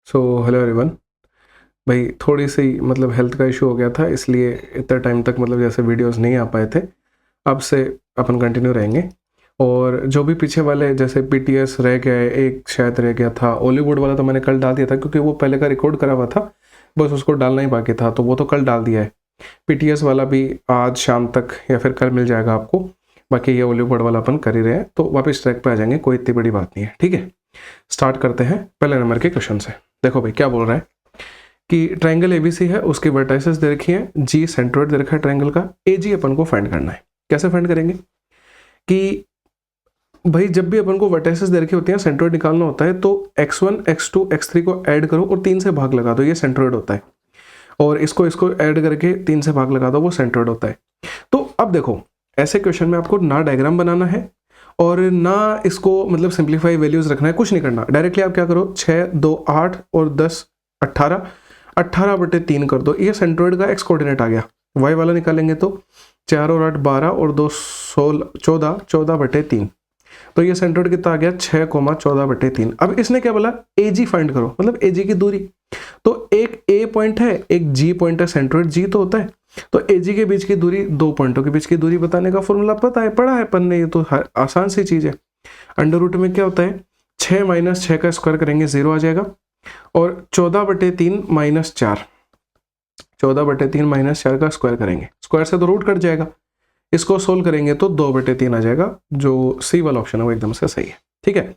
So hello everyone. भाई थोड़ी सी मतलब हेल्थ का इशू हो गया था, इसलिए इतना टाइम तक मतलब जैसे वीडियोस नहीं आ पाए थे। अब से अपन कंटिन्यू रहेंगे। और जो भी पीछे वाले जैसे पीटीएस रह गए, एक शायद रह गया था हॉलीवुड वाला, तो मैंने कल डाल दिया था क्योंकि वो पहले का रिकॉर्ड करा हुआ था, बस उसको डालना ही बाकी था, तो वो तो कल डाल दिया है। पीटीएस वाला भी आज शाम तक या फिर कल मिल जाएगा आपको। बाकी ये हॉलीवुड वाला अपन कर ही रहे हैं, तो वापस ट्रैक पे आ जाएंगे, कोई इतनी बड़ी बात नहीं है। ठीक है, स्टार्ट करते हैं पहले नंबर के क्वेश्चन से। देखो भाई क्या बोल रहा है कि ट्रायंगल एबीसी है, उसके वर्टाइसेस दे रखी हैं, जी सेंट्रोइड दे रखा है ट्रायंगल का, एजी अपन को फाइंड करना है। कैसे फाइंड करेंगे कि भाई जब भी अपन को वर्टाइसेस दे रखे होते हैं, सेंट्रोइड निकालना होता है, तो x1 x2 x3 को ऐड करो और 3 से भाग लगा दो, ये सेंट्रोइड होता है। और इसको ऐड करके 3 से भाग लगा दो, वो सेंट्रोइड होता है। तो अब देखो, ऐसे क्वेश्चन में आपको ना डायग्राम बनाना है और ना इसको मतलब सिंप्लीफाई वैल्यूज रखना है, कुछ नहीं करना। डायरेक्टली आप क्या करो, 6 2 8 और 10 18, 18/3 कर दो, ये सेंट्रोइड का एक्स कोऑर्डिनेट आ गया। वाई वाला निकालेंगे तो 4 और 8 12 और 2 16 14, 14/3। तो ये सेंट्रोइड कितना आ गया, 6, 14/3। अब इसने क्या बोला, ए जी फाइंड करो, मतलब ए जी की दूरी। तो एक ए पॉइंट है, एक जी पॉइंट है, सेंट्रोइड जी तो होता है। तो ए जी के बीच की दूरी, दो पॉइंटों के बीच की दूरी बताने का फॉर्मूला पता है, पढ़ा है अपन ने, ये तो आसान सी चीज है। अंडर रूट में क्या होता है, 6 - 6 का स्क्वायर करेंगे 0 आ जाएगा, और 14/3 - 4, 14/3 - 4 का स्क्वायर करेंगे, स्क्वायर से तो रूट कट जाएगा, इसको सोल्व करेंगे तो 2/3 आ जाएगा। जो सी वाला ऑप्शन है वो एकदम से सही है। ठीक है,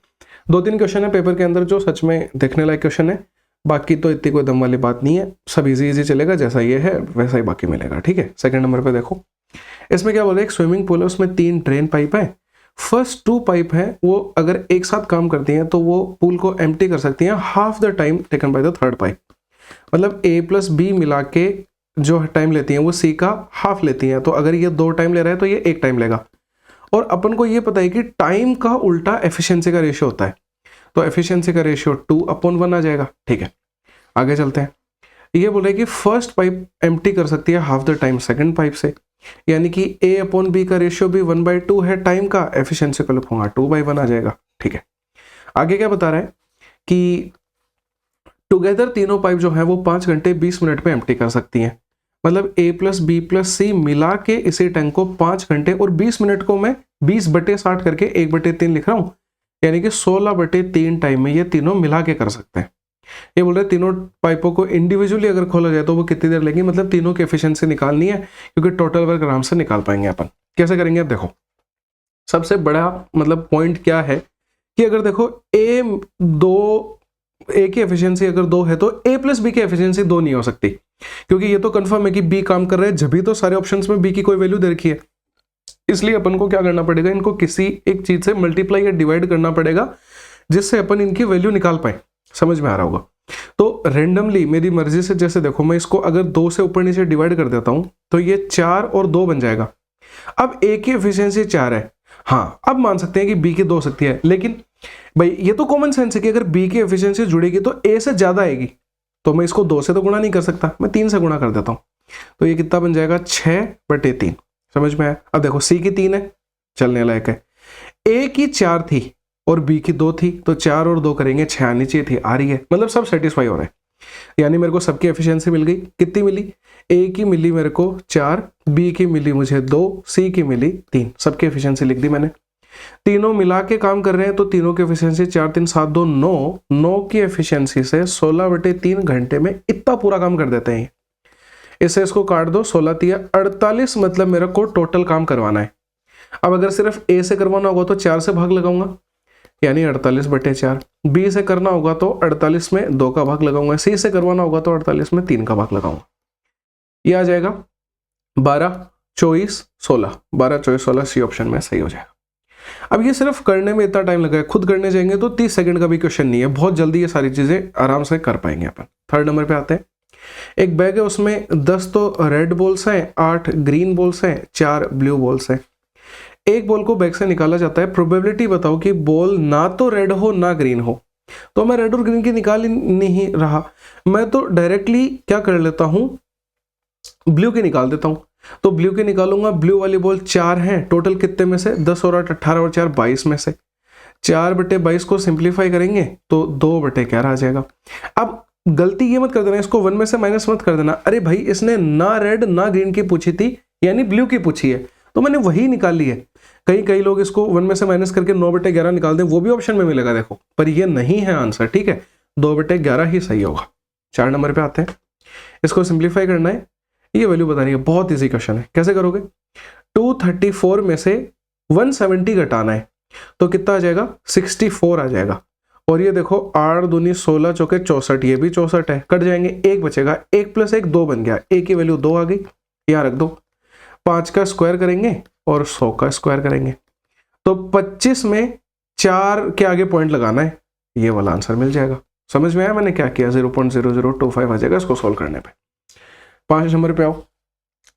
2-3 क्वेश्चन है पेपर के अंदर जो सच में देखने लायक क्वेश्चन है, बाकी तो इतनी कोई दम वाली बात नहीं है, सब इजी चलेगा, जैसा ये है वैसा ही बाकी मिलेगा। ठीक है, सेकंड नंबर पे देखो, इसमें क्या बोल रहे हैं, एक स्विमिंग पूल है, उसमें 3 ड्रेन पाइप है। फर्स्ट 2 पाइप है, वो अगर एक साथ काम करती हैं तो वो पूल को एम्प्टी कर सकती हैं half the time taken by the third pipe. मतलब ए प्लस बी मिला के जो टाइम लेती हैं वो सी का हाफ लेती हैं। तो अगर ये 2 टाइम ले रहा है तो ये 1 टाइम लेगा। और अपन को ये पता है कि टाइम का उल्टा एफिशिएंसी का रेशियो होता है, तो एफिशिएंसी का रेशियो 2/1 आ जाएगा। ठीक है, आगे चलते हैं। ये बोल रहे हैं कि फर्स्ट पाइप एम्प्टी कर सकती है half the time second pipe से, यानी कि A/B का रेशियो भी 1/2 है, टाइम का एफिशिएंसी का लिखूंगा 2/1 आ जाएगा। ठीक है, आगे क्या बता रहा है कि टुगेदर तीनों पाइप जो है वो 5 घंटे 20 मिनट में एम्प्टी कर सकती हैं। मतलब A plus B plus C मिला के इसी टैंक को 5 घंटे और 20 मिनट को मैं 20/60 करके 1/3 लिख रहा हूं, यानी कि 16/3 टाइम में ये तीनों मिला के कर सकते हैं। ये बोल रहे हैं तीनों पाइपों को इंडिविजुअली अगर खोला जाए तो वो कितनी देर लगेगी, मतलब तीनों की एफिशिएंसी निकालनी है, क्योंकि टोटल वर्क आराम से निकाल पाएंगे अपन। कैसे करेंगे, अब देखो सबसे बड़ा मतलब पॉइंट क्या है कि अगर देखो ए की एफिशिएंसी अगर 2 है तो A प्लस बी की एफिशिएंसी 2 नहीं हो सकती, क्योंकि ये तो कंफर्म है कि बी काम कर रहा है, जब भी तो सारे ऑप्शंस में बी की कोई वैल्यू दे रखी है। इसलिए अपन को क्या करना पड़ेगा, इनको किसी एक चीज से मल्टीप्लाई या डिवाइड करना पड़ेगा जिससे अपन इनकी वैल्यू निकाल पाए। समझ में आ रहा होगा। तो रेंडमली मेरी मर्जी से, जैसे देखो मैं इसको अगर 2 से ऊपर नीचे डिवाइड कर देता हूं तो ये 4 और 2 बन जाएगा। अब ए की एफिशिएंसी 4 है, हाँ अब मान सकते हैं कि बी की 2 हो सकती है, लेकिन भाई ये तो कॉमन सेंस है कि अगर बी की एफिशिएंसी जुड़ेगी तो ए से ज्यादा आएगी, तो मैं इसको 2 से तो गुणा नहीं कर सकता, मैं 3 से गुणा कर देता हूं। तो ये कितना बन जाएगा, 6/3। समझ में आया। अब देखो सी की 3 है, चलने लायक है, ए की 4 थी और बी की 2 थी, तो 4 और 2 करेंगे 6 आनी चाहिए थी, आ रही है, मतलब सब सेटिस्फाई हो रहे हैं। यानी मेरे को सबकी एफिशिएंसी मिल गई। कितनी मिली, ए की मिली मेरे को 4, बी की मिली मुझे 2, सी की मिली 3, सबकी एफिशिएंसी लिख दी मैंने। तीनों मिला के काम कर रहे हैं तो तीनों की एफिशिएंसी 4 3 7 2 9, 9 की एफिशिएंसी से 16/3 घंटे में इतना पूरा काम कर देते हैं। इससे इसको काट दो, 16 3 48, मतलब मेरे को टोटल काम करवाना है। अब अगर सिर्फ ए से करवाना होगा तो 4 से भाग लगाऊंगा, यानी 48/4। बी से करना होगा तो 48 में 2 का भाग लगाऊंगा, सी से करवाना होगा तो 48 में 3 का भाग लगाऊंगा। ये आ जाएगा 12 24 16, 12 24 16 सी ऑप्शन में सही हो जाएगा। अब ये सिर्फ करने में इतना टाइम लगा है, खुद करने जाएंगे तो 30 सेकंड का भी क्वेश्चन नहीं है, बहुत जल्दी ये सारी चीजें आराम से कर पाएंगे अपन। थर्ड नंबर पे आते हैं। एक बैग है, उसमें 10 तो रेड बॉल्स हैं, 8 ग्रीन बॉल्स हैं, 4 ब्लू बॉल्स हैं। एक बॉल को बैग से निकाला जाता है, प्रोबेबिलिटी बताओ कि बॉल ना तो रेड हो ना ग्रीन हो। तो मैं रेड और ग्रीन की निकाल ही नहीं रहा, मैं तो डायरेक्टली क्या कर लेता हूं, ब्लू की निकाल देता हूं। तो ब्लू की निकालूंगा, ब्लू वाली बॉल 4 है, टोटल कितने में से, 10 और 8 18 और 4 22 में से 4/22 को सिंप्लीफाई करेंगे तो 2/11 आ जाएगा। अब गलती ये मत कर देना, इसको 1 में से माइनस मत कर देना। अरे भाई इसने ना रेड ना ग्रीन की पूछी थी, यानी ब्लू की पूछी है, तो मैंने वही निकाल ली है। कई लोग इसको 1 में से माइनस करके 9/11 निकाल दें, वो भी ऑप्शन में मिलेगा देखो, पर ये नहीं है आंसर, ठीक है। 2/11 ही सही होगा। 4 नंबर पे आते हैं, इसको सिंप्लीफाई करना है, ये वैल्यू बतानी है। बहुत ईजी क्वेश्चन है, कैसे करोगे? 234 में से 170 घटाना है तो कितना आ जाएगा? 64 आ जाएगा। और ये देखो 8 दूनी 16 चौके 64, ये भी 64 है, कट जाएंगे, 1 बचेगा, 1 + 1 2 बन गया, 1 की वैल्यू 2 आ गई, यहाँ रख दो। 5 का स्क्वायर करेंगे और 100 का स्क्वायर करेंगे, तो 25 में 4 के आगे पॉइंट लगाना है, ये वाला आंसर मिल जाएगा। समझ में आया मैंने क्या किया? 0.0025 आ जाएगा इसको सोल्व करने पे। 5 नंबर पे आओ,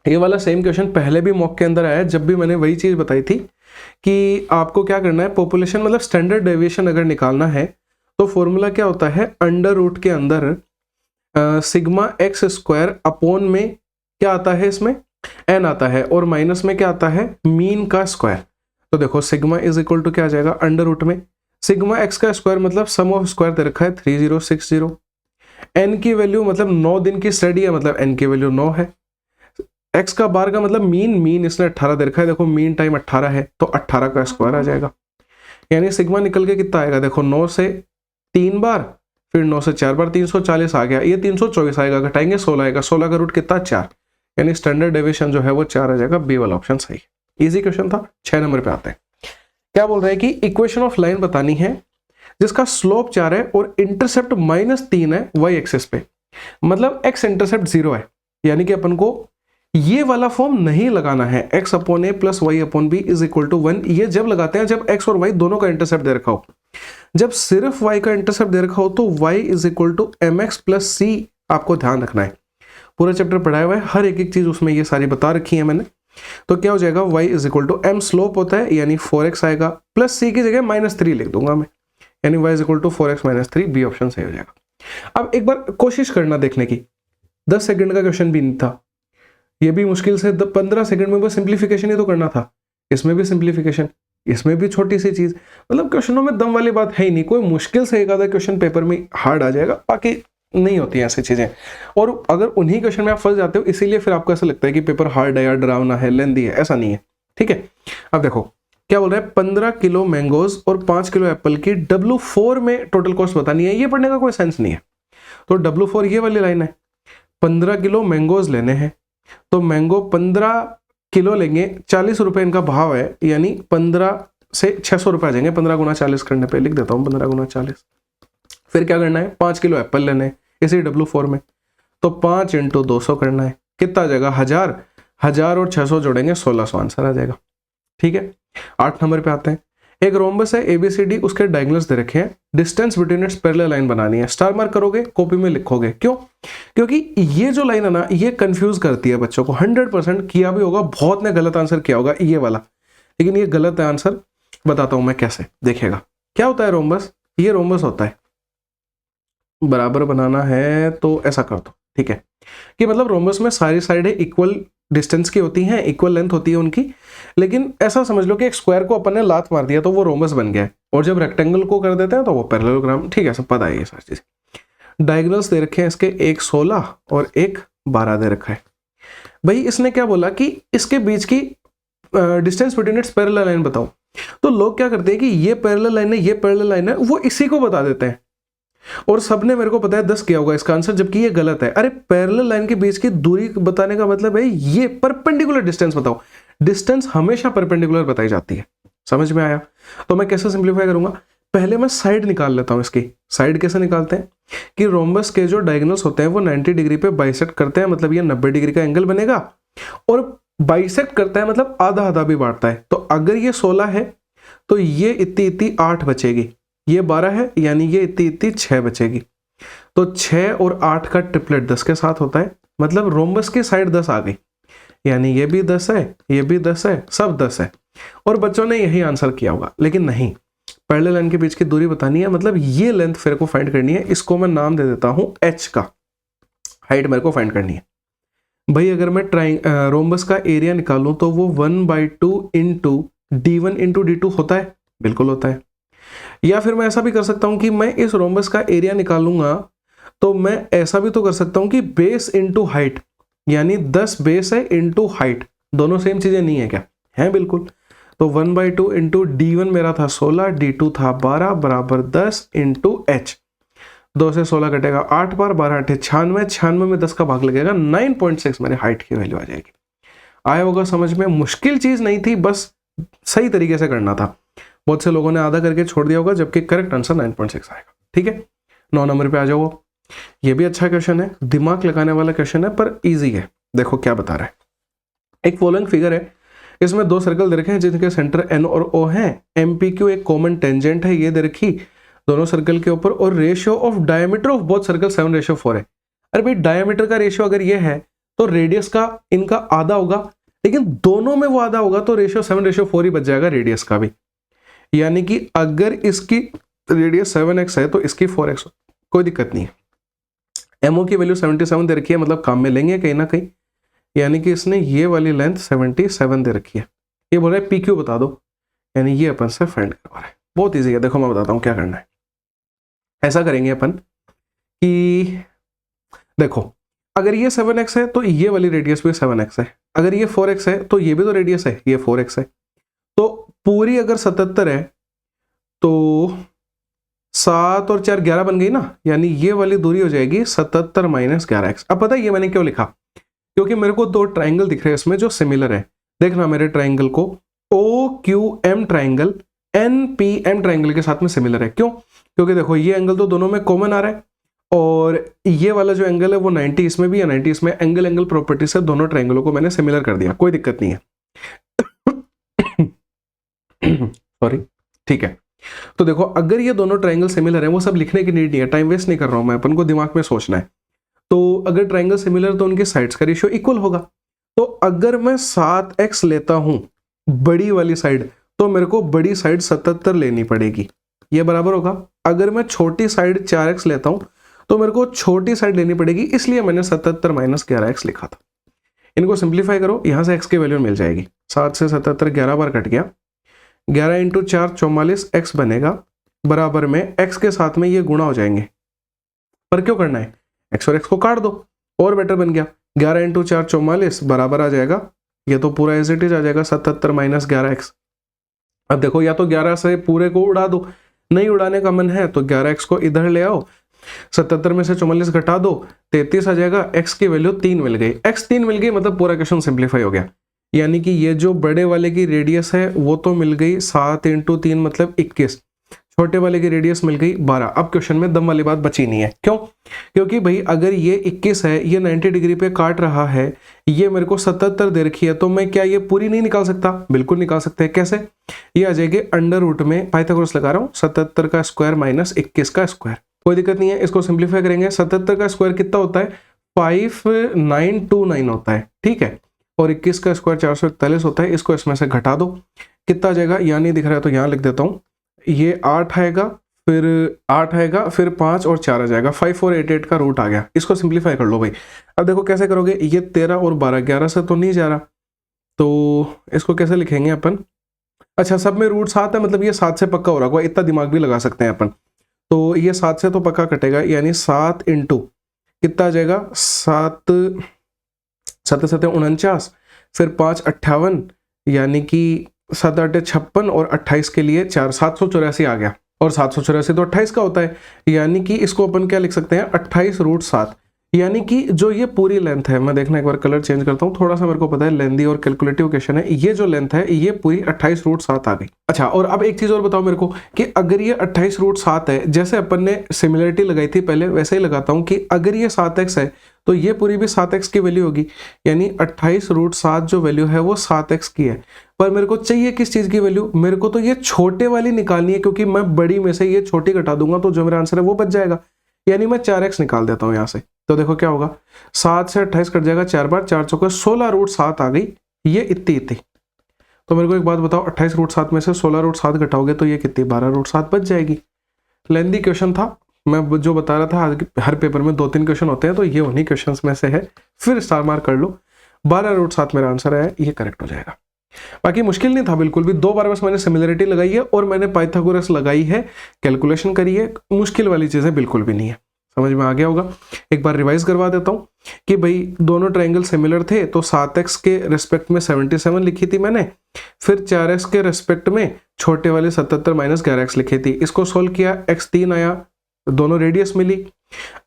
ये वाला सेम क्वेश्चन पहले भी मॉक के अंदर आया, जब भी मैंने वही चीज बताई थी कि आपको क्या करना है, पॉपुलेशन मतलब स्टैंडर्ड डेविएशन अगर निकालना है तो फॉर्मूला क्या होता है, अंडर रूट के अंदर सिग्मा x स्क्वायर अपॉन में क्या आता है, इसमें n आता है, और माइनस में क्या आता है, मीन का स्क्वायर। तो देखो सिग्मा इज इक्वल टू क्या आ जाएगा, अंडर रूट में सिग्मा x का स्क्वायर मतलब सम ऑफ स्क्वायर दे रखा है 3060, n की वैल्यू मतलब 9 दिन की स्टडी है, मतलब n की वैल्यू 9 है, x का बार का मतलब मीन इसने 18 दे रखा है, देखो मीन टाइम 18 है, तो 18 का स्क्वायर आ जाएगा। यानी सिग्मा निकल के कितना आएगा, देखो 9 से 3 बार, फिर 9 से 4 बार, 340 आ गया, ये 324 आएगा, घटाएंगे 16 आएगा, 16 का रूट कितना 4, यानी स्टैंडर्ड डेविएशन जो है वो 4 आ जाएगा। बी वाला ऑप्शन सही है। इजी क्वेश्चन था। 6 नंबर पे आते हैं, क्या बोल रहे हैं कि इक्वेशन ऑफ लाइन बतानी है जिसका स्लोप 4 है और इंटरसेप्ट -3 है y एक्सिस पे, मतलब x इंटरसेप्ट 0 है, यानी कि अपन को ये वाला फॉर्म नहीं लगाना है, x/a + y/b = 1। ये जब लगाते हैं जब x और y दोनों का इंटरसेप्ट दे रखा हो, जब सिर्फ y का इंटरसेप्ट दे रखा हो तो y = mx + c आपको ध्यान रखना है। पूरा चैप्टर पढ़ाया हुआ है, हर एक चीज उसमें ये सारी बता रखी है मैंने। तो क्या हो जाएगा, y = m स्लोप होता है यानी 4x आएगा, प्लस c की जगह -3 लिख दूंगा मैं, यानी y = 4x - 3, बी ऑप्शन सही हो जाएगा। अब एक बार कोशिश करना देखने की, 10 सेकंड का क्वेश्चन भी नहीं था, ये भी मुश्किल से 15 सेकंड में वो सिंप्लीफिकेशन ही तो करना था, इसमें भी सिंप्लीफिकेशन, इसमें भी छोटी सी चीज, मतलब क्वेश्चनों में दम वाली बात है ही नहीं। कोई मुश्किल से एक आधा क्वेश्चन पेपर में हार्ड आ जाएगा, बाकी नहीं होती ऐसी चीजें। और अगर उन्हीं क्वेश्चन में आप फंस जाते हो, इसीलिए फिर आपको ऐसा लगता है कि पेपर हार्ड है या डरावना है, लेंदी है, ऐसा नहीं है, ठीक है। अब देखो क्या बोल रहा है, 15 किलो मैंगोज और 5 किलो एप्पल की W4 में टोटल कॉस्ट बतानी है। ये पढ़ने का कोई सेंस नहीं है। तो W4 ये वाली लाइन है, 15 किलो मैंगोज लेने हैं, तो मैंगो 15 किलो लेंगे, 40 रुपए इनका भाव है, यानी 15 से 600 रुपए आ जाएंगे। 15 गुना 40 करने पे लिख देता हूँ 15 गुना 40। फिर क्या करना है, 5 किलो एप्पल लेने हैं इसी W4 में, तो 5 × 200 करना है, कितना आ जाएगा 1000 और 600 जोड़ेंगे 1600 आंसर आ जाएगा, ठीक है। 8 नंबर पे आते हैं, एक रोम्बस है ABCD, उसके डायगोनल्स दे रखे हैं, distance between its parallel line बनानी है। स्टार मार्क करोगे, कॉपी में लिखोगे, क्यों? क्योंकि ये जो लाइन है ना, ये कंफ्यूज करती है बच्चों को। 100% किया भी होगा, बहुत ने गलत आंसर किया होगा ये वाला, लेकिन ये गलत है आंसर। बताता हूं मैं कैसे, देखिएगा क्या होता है रोम्बस। ये रोम्बस होता है, बराबर बनाना है तो ऐसा कर दो, ठीक है, कि मतलब रोम्बस में सारी साइडें इक्वल डिस्टेंस की होती हैं, इक्वल लेंथ होती है उनकी, लेकिन ऐसा समझ लो कि एक स्क्वायर को अपन ने लात मार दिया तो वो रोम्बस बन गया है, और जब रेक्टेंगल को कर देते हैं तो वो पैरेललोग्राम, ठीक है, सब पता है ये सारी चीजें। डायगोनल्स दे रखे हैं इसके, एक 16 और एक 12 दे रखा है। भाई इसने क्या बोला कि इसके बीच की distance between its parallel line बताओ, तो लोग क्या करते हैं कि ये पैरेलल लाइन है, ये पैरेलल लाइन है, वो इसी को बता देते हैं, और सबने मेरे को पता है 10 किया होगा इसका आंसर, जबकि ये गलत है। अरे पैरेलल लाइन के बीच की दूरी बताने का मतलब है ये परपेंडिकुलर डिस्टेंस बताओ। डिस्टेंस हमेशा परपेंडिकुलर बताई जाती है, समझ में आया? तो मैं कैसे सिंप्लीफाई करूंगा, पहले मैं साइड निकाल लेता हूं इसकी। साइड कैसे निकालते हैं कि रोम्बस के जो डायगोनल्स होते हैं वो 90 डिग्री पे बाइसेक्ट करते हैं, मतलब ये 90 डिग्री का एंगल बनेगा, और बाइसेक्ट करता है मतलब आधा आधा भी बांटता है। तो अगर ये 16 है तो ये इतनी 8 बचेगी, ये 12 है यानी ये इतनी 6 बचेगी। तो 6 और 8 का ट्रिपलेट 10 के साथ होता है, मतलब रोम्बस की साइड 10 आ गई, यानी ये भी 10 है, ये भी 10 है, सब 10 है। और बच्चों ने यही आंसर किया होगा, लेकिन नहीं, पैरेलल लाइन के बीच की दूरी बतानी है, मतलब ये लेंथ फिर को फाइंड करनी है। इसको मैं नाम दे देता हूं h का, हाइट मेरे को फाइंड करनी है। भाई अगर मैं रोम्बस का एरिया निकालूं तो वो 1/2 × d1 × d2 होता है, बिल्कुल होता है। या फिर मैं ऐसा भी कर सकता हूं कि मैं इस रोम्बस का एरिया निकालूंगा, तो मैं ऐसा भी तो कर सकता हूं कि बेस इंटू हाइट, यानी 10 बेस है इंटू हाइट, दोनों सेम चीजें नहीं है क्या? है बिल्कुल। तो 1/2 इंटू D1 मेरा था 16, D2 था 12 बराबर 10 इंटू H। 2 से 16 कटेगा 8 बार, 12 8 96, 96 में 10 का भाग लगेगा, 9.6 मेरे हाइट की वैल्यू आ जाएगी। आया होगा समझ में? मुश्किल चीज नहीं थी, बस सही तरीके से करना था। बहुत से लोगों ने आधा करके छोड़ दिया होगा, जबकि करेक्ट आंसर 9.6 आएगा। ठीक है, 9 नंबर पे आ जाओ। ये भी अच्छा क्वेश्चन है, दिमाग लगाने वाला क्वेश्चन है, पर इजी है। देखो क्या बता रहा है। एक फॉलोइंग फिगर है, इसमें 2 सर्कल दे रखे हैं जिनके सेंटर N और O हैं। MPQ एक कॉमन टेंजेंट है, ये दे रखी दोनों सर्कल के ऊपर, और ratio of diameter of both circle 7:4 है। अरे भाई डायमीटर का रेशियो अगर ये है तो रेडियस का इनका आधा होगा, लेकिन दोनों में वो आधा होगा तो रेशियो 7:4 ही बच जाएगा रेडियस का भी। यानी कि अगर इसकी रेडियस 7x है तो इसकी 4x, कोई दिक्कत नहीं है। MO की वैल्यू 77 दे रखी है, मतलब काम में लेंगे कहीं ना कहीं, यानी कि इसने ये वाली लेंथ 77 दे रखी है। ये बोल रहा है PQ बता दो, यानी ये अपन से फाइंड करवा रहा है। बहुत इजी है, देखो मैं बताता हूँ क्या करना है। ऐसा करेंगे अपन कि देखो अगर ये 7x है तो ये वाली रेडियस भी 7x है, अगर ये 4x है तो ये भी तो रेडियस है, ये 4x है। तो पूरी अगर 77 है तो 7 और 4 11 बन गई ना, यानी ये वाली दूरी हो जाएगी 77 माइनस 11x। अब पता है ये मैंने क्यों लिखा? क्योंकि मेरे को 2 ट्राइंगल दिख रहे हैं इसमें जो सिमिलर है। देखना मेरे ट्राइंगल को OQM ट्राइंगल NPM ट्राइंगल के साथ में सिमिलर है। क्यों? क्योंकि देखो ये एंगल तो दोनों में कॉमन आ रहा है, और ये वाला जो एंगल है वो 90 इसमें भी है, 90 इसमें। एंगल प्रॉपर्टी से दोनों ट्राइंगलों को मैंने सिमिलर कर दिया, कोई दिक्कत नहीं है। सॉरी, ठीक है। तो देखो अगर ये दोनों ट्राइंगल सिमिलर है, वो सब लिखने की नीड नहीं है, टाइम वेस्ट नहीं कर रहा हूं मैं, अपन को दिमाग में सोचना है। तो अगर ट्राइंगल सिमिलर तो उनके साइड्स का रेशियो इक्वल होगा। तो अगर मैं 7x लेता हूं बड़ी वाली साइड, तो मेरे को बड़ी साइड 77 लेनी पड़ेगी, ये बराबर होगा। अगर मैं छोटी साइड 4x लेता हूं तो मेरे को छोटी साइड लेनी पड़ेगी, इसलिए मैंने 77 माइनस 11x लिखा था। इनको सिंप्लीफाई करो, यहां से x की वैल्यू मिल जाएगी। 7 से 77 11 बार कट गया, 11 इंटू 4 44 x बनेगा, बराबर में x के साथ में ये गुणा हो जाएंगे। पर क्यों करना है? x और x को काट दो, और बेटर बन गया। 11 इंटू 4 44 बराबर आ जाएगा, ये तो पूरा एज इट इज आ जाएगा 77 माइनस 11x। अब देखो या तो 11 से पूरे को उड़ा दो, नहीं उड़ाने का मन है तो 11x को इधर ले आओ, 77 में से 44 घटा दो, 33 आ जाएगा। x की वैल्यू 3 मिल गई, x 3 मिल गई, मतलब पूरा क्वेश्चन सिंप्लीफाई हो गया। यानी कि ये जो बड़े वाले की रेडियस है वो तो मिल गई 7 इंटू 3 मतलब 21, छोटे वाले की रेडियस मिल गई 12। अब क्वेश्चन में दम वाली बात बची नहीं है। क्यों? क्योंकि भाई अगर ये 21 है, ये 90 डिग्री पे काट रहा है, ये मेरे को 77 दे रखी है, तो मैं क्या ये पूरी नहीं निकाल सकता? बिल्कुल निकाल सकते हैं। कैसे? ये आ जाएगी अंडर रूट में, पाइथागोरस लगा रहा हूँ, 77 का स्क्वायर माइनस 21 का स्क्वायर। कोई दिक्कत नहीं है, इसको सिंप्लीफाई करेंगे। 77 का स्क्वायर कितना होता है? 5929 होता है, ठीक है। और 21 का स्क्वायर 441 होता है, इसको इसमें से घटा दो, कितना आ जाएगा? यहाँ नहीं दिख रहा है तो यहाँ लिख देता हूँ, ये 8 आएगा, फिर 8 आएगा, फिर 5 और 4 आ जाएगा, 5488 का रूट आ गया। इसको सिंप्लीफाई कर लो भाई। अब देखो कैसे करोगे, ये 13 और 12, 11 से तो नहीं जा रहा, तो इसको कैसे लिखेंगे अपन? अच्छा, सब में रूट 7 है, मतलब ये 7 से पक्का हो रहा होगा, इतना दिमाग भी लगा सकते हैं अपन। तो ये 7 से तो पक्का कटेगा, यानी 7 इंटू कितना आ जाएगा? 7 7 7 49, फिर 5 58, यानी कि 7 8 56, और 28 के लिए 4 784 आ गया। और 784 तो 28 का होता है, यानी कि इसको अपन क्या लिख सकते हैं? 28 रूट 7। यानी कि जो ये पूरी लेंथ है, मैं देखना एक बार कलर चेंज करता हूँ, थोड़ा सा मेरे को पता है लेंदी और कैलकुलेटिव क्वेश्चन है। ये जो लेंथ है ये पूरी 28 रूट 7 आ गई। अच्छा, और अब एक चीज और बताओ मेरे को कि अगर ये 28 रूट 7 है, जैसे अपन ने सिमिलरिटी लगाई थी पहले, वैसे ही लगाता हूँ कि अगर ये 7x है तो ये पूरी भी 7x की वैल्यू होगी, यानी 28 रूट 7 जो वैल्यू है वो 7x की है। पर मेरे को चाहिए किस चीज की वैल्यू? मेरे को तो ये छोटे वाली निकालनी है, क्योंकि मैं बड़ी में से ये छोटी घटा दूंगा तो जो मेरा आंसर है वो बच जाएगा, यानी मैं 4x निकाल देता हूँ यहाँ से। तो देखो क्या होगा, 7 से 28 कट जाएगा 4 बार, 4 चौके 16 रूट 7 आ गई, ये इतनी। तो मेरे को एक बात बताओ, 28 रूट 7 में से 16 रूट 7 घटाओगे तो ये कितनी? 12 रूट 7 बच जाएगी। लेंदी क्वेश्चन था, मैं जो बता रहा था हर पेपर में 2-3 क्वेश्चन होते हैं, तो ये उन्हीं क्वेश्चंस में से है। फिर स्टार मार्क कर लो, 12 रूट 7 मेरा आंसर है, ये करेक्ट हो जाएगा। बाकी मुश्किल नहीं था बिल्कुल भी, 2 बार बस मैंने सिमिलरिटी लगाई है और मैंने पाइथागोरस लगाई है, कैलकुलेशन करी है, मुश्किल वाली चीज़ें बिल्कुल भी नहीं है। समझ में आ गया होगा। एक बार रिवाइज करवा देता हूँ कि भाई दोनों ट्रायंगल सिमिलर थे तो 7x के रिस्पेक्ट में 77 लिखी थी मैंने, फिर 4x के रिस्पेक्ट में छोटे वाले 77 माइनस 11x लिखी थी। इसको सोल्व किया, x 3 आया, दोनों रेडियस मिली।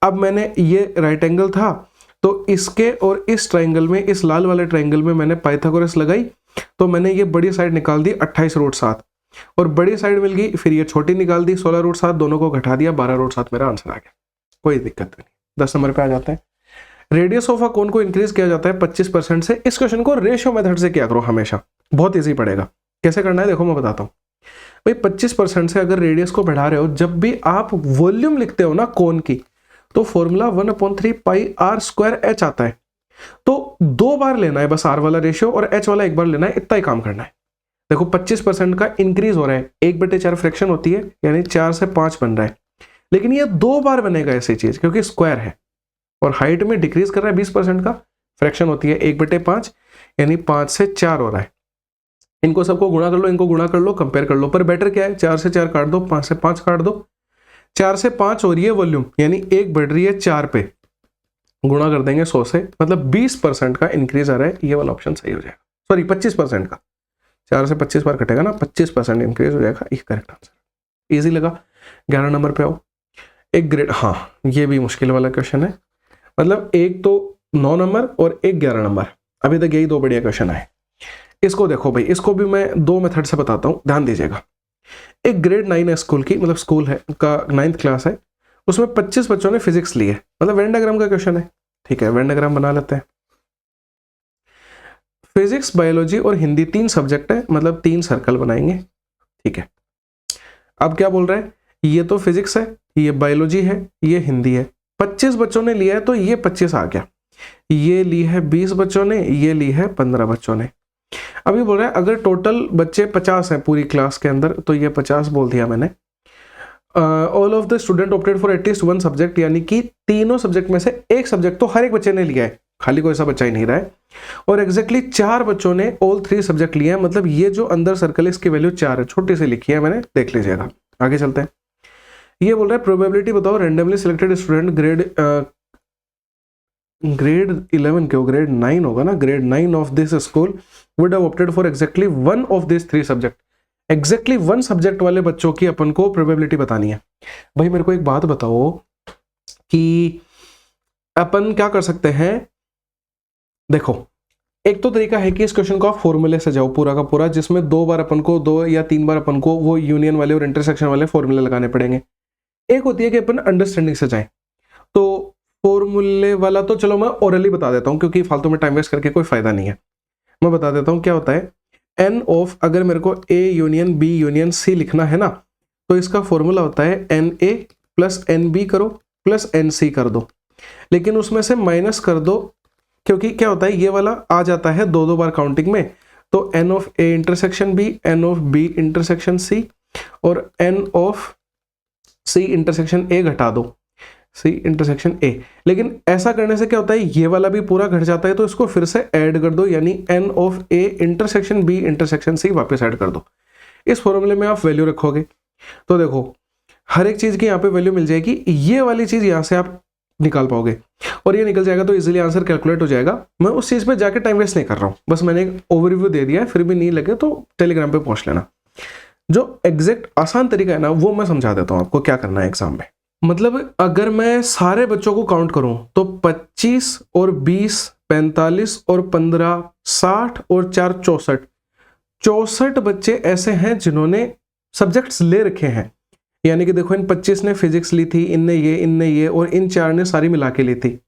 अब मैंने ये राइट एंगल था तो इसके और इस ट्रायंगल में, इस लाल वाले ट्रायंगल में मैंने पाइथागोरस लगाई, तो मैंने ये बड़ी साइड निकाल दी 28√7 और बड़ी साइड मिल गई, फिर ये छोटी निकाल दी 16√7, दोनों को घटा दिया 12√7, मेरा आंसर आ गया। कोई दिक्कत नहीं। 10 नंबर पे आ जाते हैं। रेडियस ऑफ अ कोन को इंक्रीज किया जाता है 25% से। इस क्वेश्चन को रेशियो मेथड से किया करो हमेशा, बहुत इजी पड़ेगा। कैसे करना है देखो मैं बताता हूँ। भाई 25% से अगर रेडियस को बढ़ा रहे हो, जब भी आप वॉल्यूम लिखते हो ना कोन की, तो फॉर्मूला 1/3 पाई r स्क्वायर h आता है। तो 2 बार लेना है बस r वाला रेशियो और h वाला 1 बार लेना है, इतना ही काम करना है। देखो 25% का इंक्रीज हो रहा है, 1/4 फ्रैक्शन होती है, यानी 4 से 5 बन रहा है, लेकिन ये 2 बार बनेगा ऐसी चीज, क्योंकि स्क्वायर है और हाइट में डिक्रीज कर रहा है। 20% का फ्रैक्शन होती है 1/5, यानी 5 से 4 हो रहा है। इनको सबको गुणा कर लो, इनको गुणा कर लो, कंपेयर कर लो, पर बेटर क्या है, 4 से 4 काट दो, 5 से 5 काट दो, 4 से 5 हो रही है वॉल्यूम, यानी 1 बढ़ रही है 4 पे, गुणा कर देंगे 100 से, मतलब 20% का इंक्रीज आ रहा है। ये वाला ऑप्शन सही हो जाएगा, सॉरी 25% का, 4 से 25 बार कटेगा ना, 25% इंक्रीज हो जाएगा, ये करेक्ट आंसर। इजी लगा। 11 नंबर पे आओ। एक ग्रेड, हाँ ये भी मुश्किल वाला क्वेश्चन है, मतलब एक तो 9 नंबर और एक 11 नंबर, अभी तक यही 2 बढ़िया क्वेश्चन आए। इसको देखो भाई, इसको भी मैं 2 मेथड से बताता हूँ, ध्यान दीजिएगा। एक ग्रेड 9 है स्कूल की, मतलब स्कूल है का 9th क्लास है, उसमें 25 बच्चों ने फिजिक्स ली है, मतलब वेन डायग्राम का क्वेश्चन है। ठीक है, वेन डायग्राम बना लेते हैं। फिजिक्स, बायोलॉजी और हिंदी 3 सब्जेक्ट है, मतलब 3 सर्कल बनाएंगे। ठीक है, अब क्या बोल रहा है, ये तो फिजिक्स है, ये बायोलॉजी है, ये हिंदी है। 25 बच्चों ने लिया है तो ये 25 आ गया, ये ली है 20 बच्चों ने, ये ली है 15 बच्चों ने। अभी बोल रहा है अगर टोटल बच्चे 50 हैं पूरी क्लास के अंदर, तो ये 50 बोल दिया मैंने। All of the student opted for at least 1 subject, यानी कि तीनों सब्जेक्ट में से एक सब्जेक्ट तो हर एक बच्चे ने लिया है, खाली कोई सा बच्चा ही नहीं रहा है। और एग्जैक्टली 4 बच्चों ने ऑल 3 सब्जेक्ट लिए हैं, मतलब ये जो अंदर सर्कल है इसकी वैल्यू 4 है, छोटी सी लिखी है मैंने, देख लीजिएगा। आगे चलते हैं। ये बोल रहा है प्रोबेबिलिटी बताओ रैंडमली सिलेक्टेड स्टूडेंट ग्रेड 11 क्यों, ग्रेड 9 होगा ना, grade 9 of this school would have opted for exactly 1 of this 3 subject. Exactly 1 subject वाले बच्चों की अपन को प्रोबेबिलिटी बतानी है। भाई मेरे को एक बात बताओ कि अपन क्या कर सकते हैं। देखो एक तो तरीका है कि इस क्वेश्चन को आप फॉर्मूले से जाओ पूरा का पूरा, जिसमें 2 बार अपन को 2 या 3 बार अपन को वो यूनियन वाले और इंटरसेक्शन वाले फॉर्मूले लगाने पड़ेंगे। एक होती है कि अपन अंडरस्टैंडिंग से जाएं, तो फॉर्मूले वाला तो चलो मैं ओरली बता देता हूं, क्योंकि फालतू में टाइम वेस्ट करके कोई फायदा नहीं है। मैं बता देता हूं क्या होता है। एन ऑफ, अगर मेरे को A union B union C लिखना है ना, तो इसका फॉर्मूला होता है N A plus N B करो प्लस एन सी कर दो, लेकिन उसमें से माइनस कर दो, क्योंकि क्या होता है ये वाला आ जाता है 2-2 बार काउंटिंग में। तो n of A intersection b, n of b intersection c और n of c intersection a घटा दो, सी इंटरसेक्शन ए। लेकिन ऐसा करने से क्या होता है, ये वाला भी पूरा घट जाता है, तो इसको फिर से ऐड कर दो, यानी N of A intersection B intersection C वापस ऐड कर दो। इस फॉर्मूले में आप वैल्यू रखोगे तो देखो हर एक चीज की यहाँ पे वैल्यू मिल जाएगी, ये वाली चीज यहाँ से आप निकाल पाओगे और ये निकल जाएगा, तो इजीली आंसर कैलकुलेट हो जाएगा। मैं उस चीज पे जाके टाइम वेस्ट नहीं कर रहा हूँ, बस मैंने एक ओवरव्यू दे दिया है, फिर भी नहीं लगे तो टेलीग्राम पे पहुंच लेना। जो एग्जैक्ट आसान तरीका है ना, वो मैं समझा देता हूँ आपको क्या करना है एग्जाम में। मतलब अगर मैं सारे बच्चों को काउंट करूं तो 25 और 20 45 और 15 60 और 4 64, 64 बच्चे ऐसे हैं जिन्होंने सब्जेक्ट्स ले रखे हैं। यानी कि देखो इन 25 ने फिजिक्स ली थी, इनने ये और इन 4 ने सारी मिला के ली थी।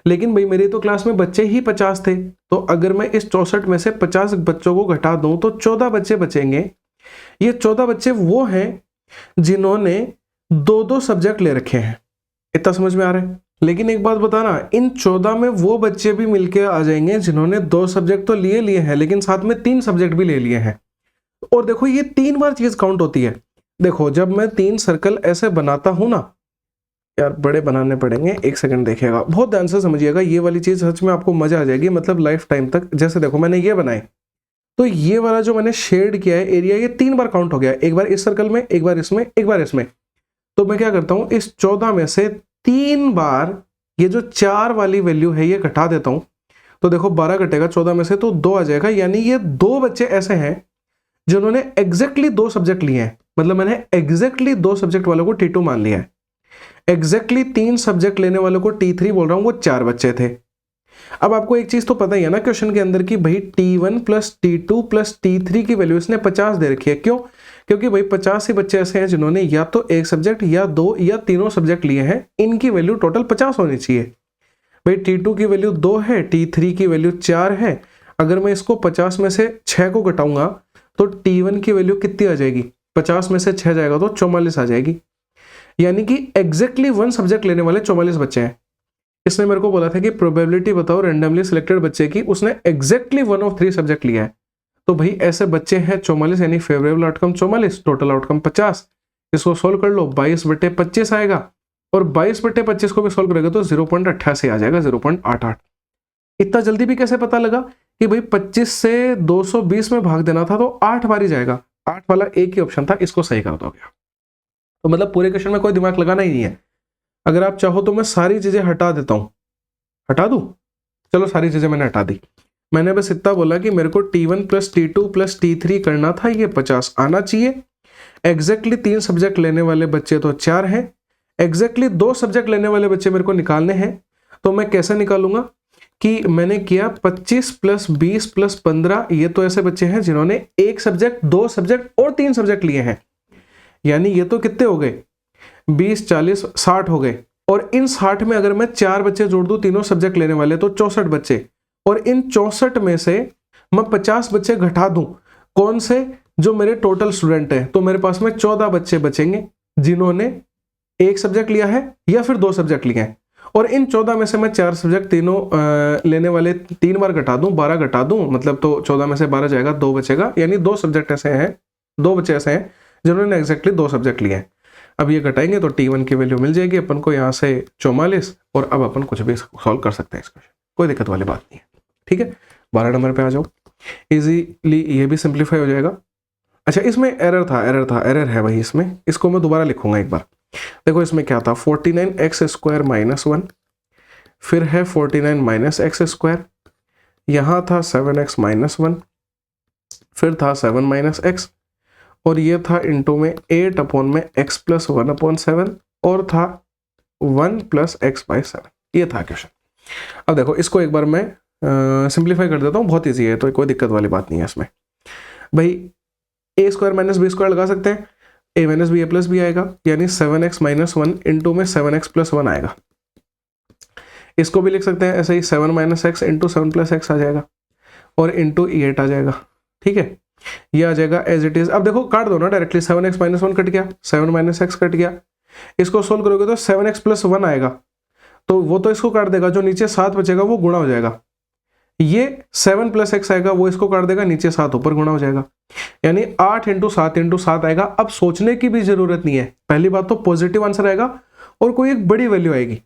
लेकिन भाई मेरी तो क्लास में बच्चे ही 50 थे, तो अगर मैं इस 64 में से 50 बच्चों को घटा दूं तो 14 बच्चे बचेंगे। ये 14 बच्चे वो हैं जिन्होंने 2-2 सब्जेक्ट ले रखे हैं। इतना समझ में आ रहा है। लेकिन एक बात बताना, इन 14 में वो बच्चे भी मिलके आ जाएंगे जिन्होंने 2 सब्जेक्ट तो लिए हैं, लेकिन साथ में 3 सब्जेक्ट भी ले लिए हैं। और देखो ये 3 बार चीज काउंट होती है। देखो जब मैं 3 सर्कल ऐसे बनाता हूं ना, यार बड़े बनाने पड़ेंगे, एक सेकंड देखिएगा, बहुत ध्यान से समझिएगा, ये वाली चीज सच में आपको मजा आ जाएगी, मतलब लाइफ टाइम तक। जैसे देखो मैंने ये बनाए, तो ये वाला जो मैंने शेड किया है एरिया, ये 3 बार काउंट हो गया, एक बार इस सर्कल में, एक बार इसमें, एक बार इसमें। तो मैं क्या करता हूं, इस 14 में से 3 बार ये जो 4 वाली वैल्यू है ये घटा देता हूं। तो देखो 12 घटेगा 14 में से तो 2 आ जाएगा। यानी ये 2 बच्चे ऐसे हैं जिन्होंने एग्जैक्टली 2 सब्जेक्ट लिए हैं, मतलब मैंने एग्जैक्टली 2 सब्जेक्ट वालों को T2 मान लिया है। एग्जैक्टली 3 सब्जेक्ट लेने वालों को T3 बोल रहा हूं, वो 4 बच्चे थे। अब आपको एक चीज तो पता ही है ना क्वेश्चन के अंदर की भाई T1 plus T2 plus T3 की वैल्यू इसने 50 दे रखी है। क्यों? क्योंकि भाई 50 ही बच्चे ऐसे हैं जिन्होंने या तो एक सब्जेक्ट या 2 या तीनों सब्जेक्ट लिए हैं, इनकी वैल्यू टोटल 50 होनी चाहिए। भाई T2 की वैल्यू 2 है, T3 की वैल्यू 4 है। अगर मैं इसको 50 में से 6 को घटाऊंगा तो T1 की वैल्यू कितनी आ जाएगी? 50 में से 6 जाएगा तो 44 आ जाएगी। यानी कि एग्जैक्टली 1 सब्जेक्ट लेने वाले 44 बच्चे हैं। इसने मेरे को बोला था कि प्रोबेबिलिटी बताओ रैंडमली सिलेक्टेड बच्चे की, उसने एग्जैक्टली 1 ऑफ 3 सब्जेक्ट लिया है। तो भाई ऐसे बच्चे हैं 44, यानी फेवरेबल आउटकम 44, टोटल आउटकम 50। इसको सोल्व कर लो, 22/25 आएगा, और 22/25 को भी सोल्व करेगा तो 0.88 आ जाएगा, 0.88। इतना जल्दी भी कैसे पता लगा कि भाई 25 से 220 में भाग देना था तो 8 बार ही जाएगा। 8 वाला एक ही ऑप्शन था, इसको सही कर दोगे। तो मतलब पूरे क्वेश्चन में कोई दिमाग लगाना ही नहीं है। अगर आप चाहो तो मैं सारी चीजें हटा देता हूं, हटा दूं? चलो सारी चीजें मैंने हटा दी। मैंने बस इतना बोला कि मेरे को T1 plus T2 plus T3 करना था, ये 50 आना चाहिए। एग्जैक्टली 3 सब्जेक्ट लेने वाले बच्चे तो 4 हैं। एग्जैक्टली 2 सब्जेक्ट लेने वाले बच्चे मेरे को निकालने हैं। तो मैं कैसे निकालूंगा कि मैंने किया 25 प्लस 20 प्लस 15, ये तो ऐसे बच्चे हैं जिन्होंने एक सब्जेक्ट, 2 सब्जेक्ट और 3 सब्जेक्ट लिए हैं। यानी ये तो कितने हो गए? 20, 40, 60 हो गए। और इन 60 में अगर मैं 4 बच्चे जोड़ दूं तीनों सब्जेक्ट लेने वाले तो 64 बच्चे। और इन 64 में से मैं 50 बच्चे घटा दूं, कौन से? जो मेरे टोटल स्टूडेंट हैं। तो मेरे पास में 14 बच्चे बचेंगे जिन्होंने एक सब्जेक्ट लिया है या फिर 2 सब्जेक्ट लिए हैं। और इन 14 में से मैं 4 सब्जेक्ट तीनों लेने वाले 3 बार घटा दूं, 12 घटा दूं, मतलब तो 14 में से 12 जाएगा, 2 बचेगा। यानी 2 सब्जेक्ट ऐसे हैं, 2 बच्चे ऐसे हैं जिन्होंने एग्जैक्टली 2 सब्जेक्ट लिए हैं। अब ये घटाएंगे तो T1 की वैल्यू मिल जाएगी अपन को यहाँ से 44, और अब अपन कुछ भी सॉल्व कर सकते हैं इस क्वेश्चन, कोई दिक्कत वाली बात नहीं है। ठीक है, 12 नंबर पे आ जाओ। इजीली ये भी सिंप्लीफाई हो जाएगा। अच्छा, इसमें एरर है भाई इसमें, इसको मैं दोबारा लिखूंगा एक बार। देखो इसमें क्या था, 49x² - 1, फिर है 49 - x², यहाँ था 7x - 1, फिर था 7 - x, और ये था इंटू में 8/x + 1/7, और था 1 + x/7। ये था क्वेश्चन। अब देखो इसको एक बार मैं सिंप्लीफाई कर देता हूँ, बहुत ईजी है, तो कोई दिक्कत वाली बात नहीं है इसमें। भाई a² - b² लगा सकते हैं, a - b a + b आएगा, यानी 7x - 1 इंटू में 7x + 1 आएगा। इसको भी लिख सकते हैं ऐसे ही, 7 - x इंटू 7 + x आ जाएगा, और इंटू 8 आ जाएगा। ठीक है, ये आ जाएगा एज इट इज। अब देखो काट दो ना डायरेक्टली, 7x - 1 कट गया, 7 - x कट गया। इसको सोल्व करोगे तो 7x + 1 आएगा, तो वो तो इसको काट देगा, जो नीचे 7 बचेगा वो गुणा हो जाएगा। ये 7 + x आएगा, वो इसको काट देगा, नीचे 7 ऊपर गुणा हो जाएगा, यानी 8 × 7 × 7 आएगा। अब सोचने की भी जरूरत नहीं है, पहली बात तो पॉजिटिव आंसर आएगा और कोई एक बड़ी वैल्यू आएगी।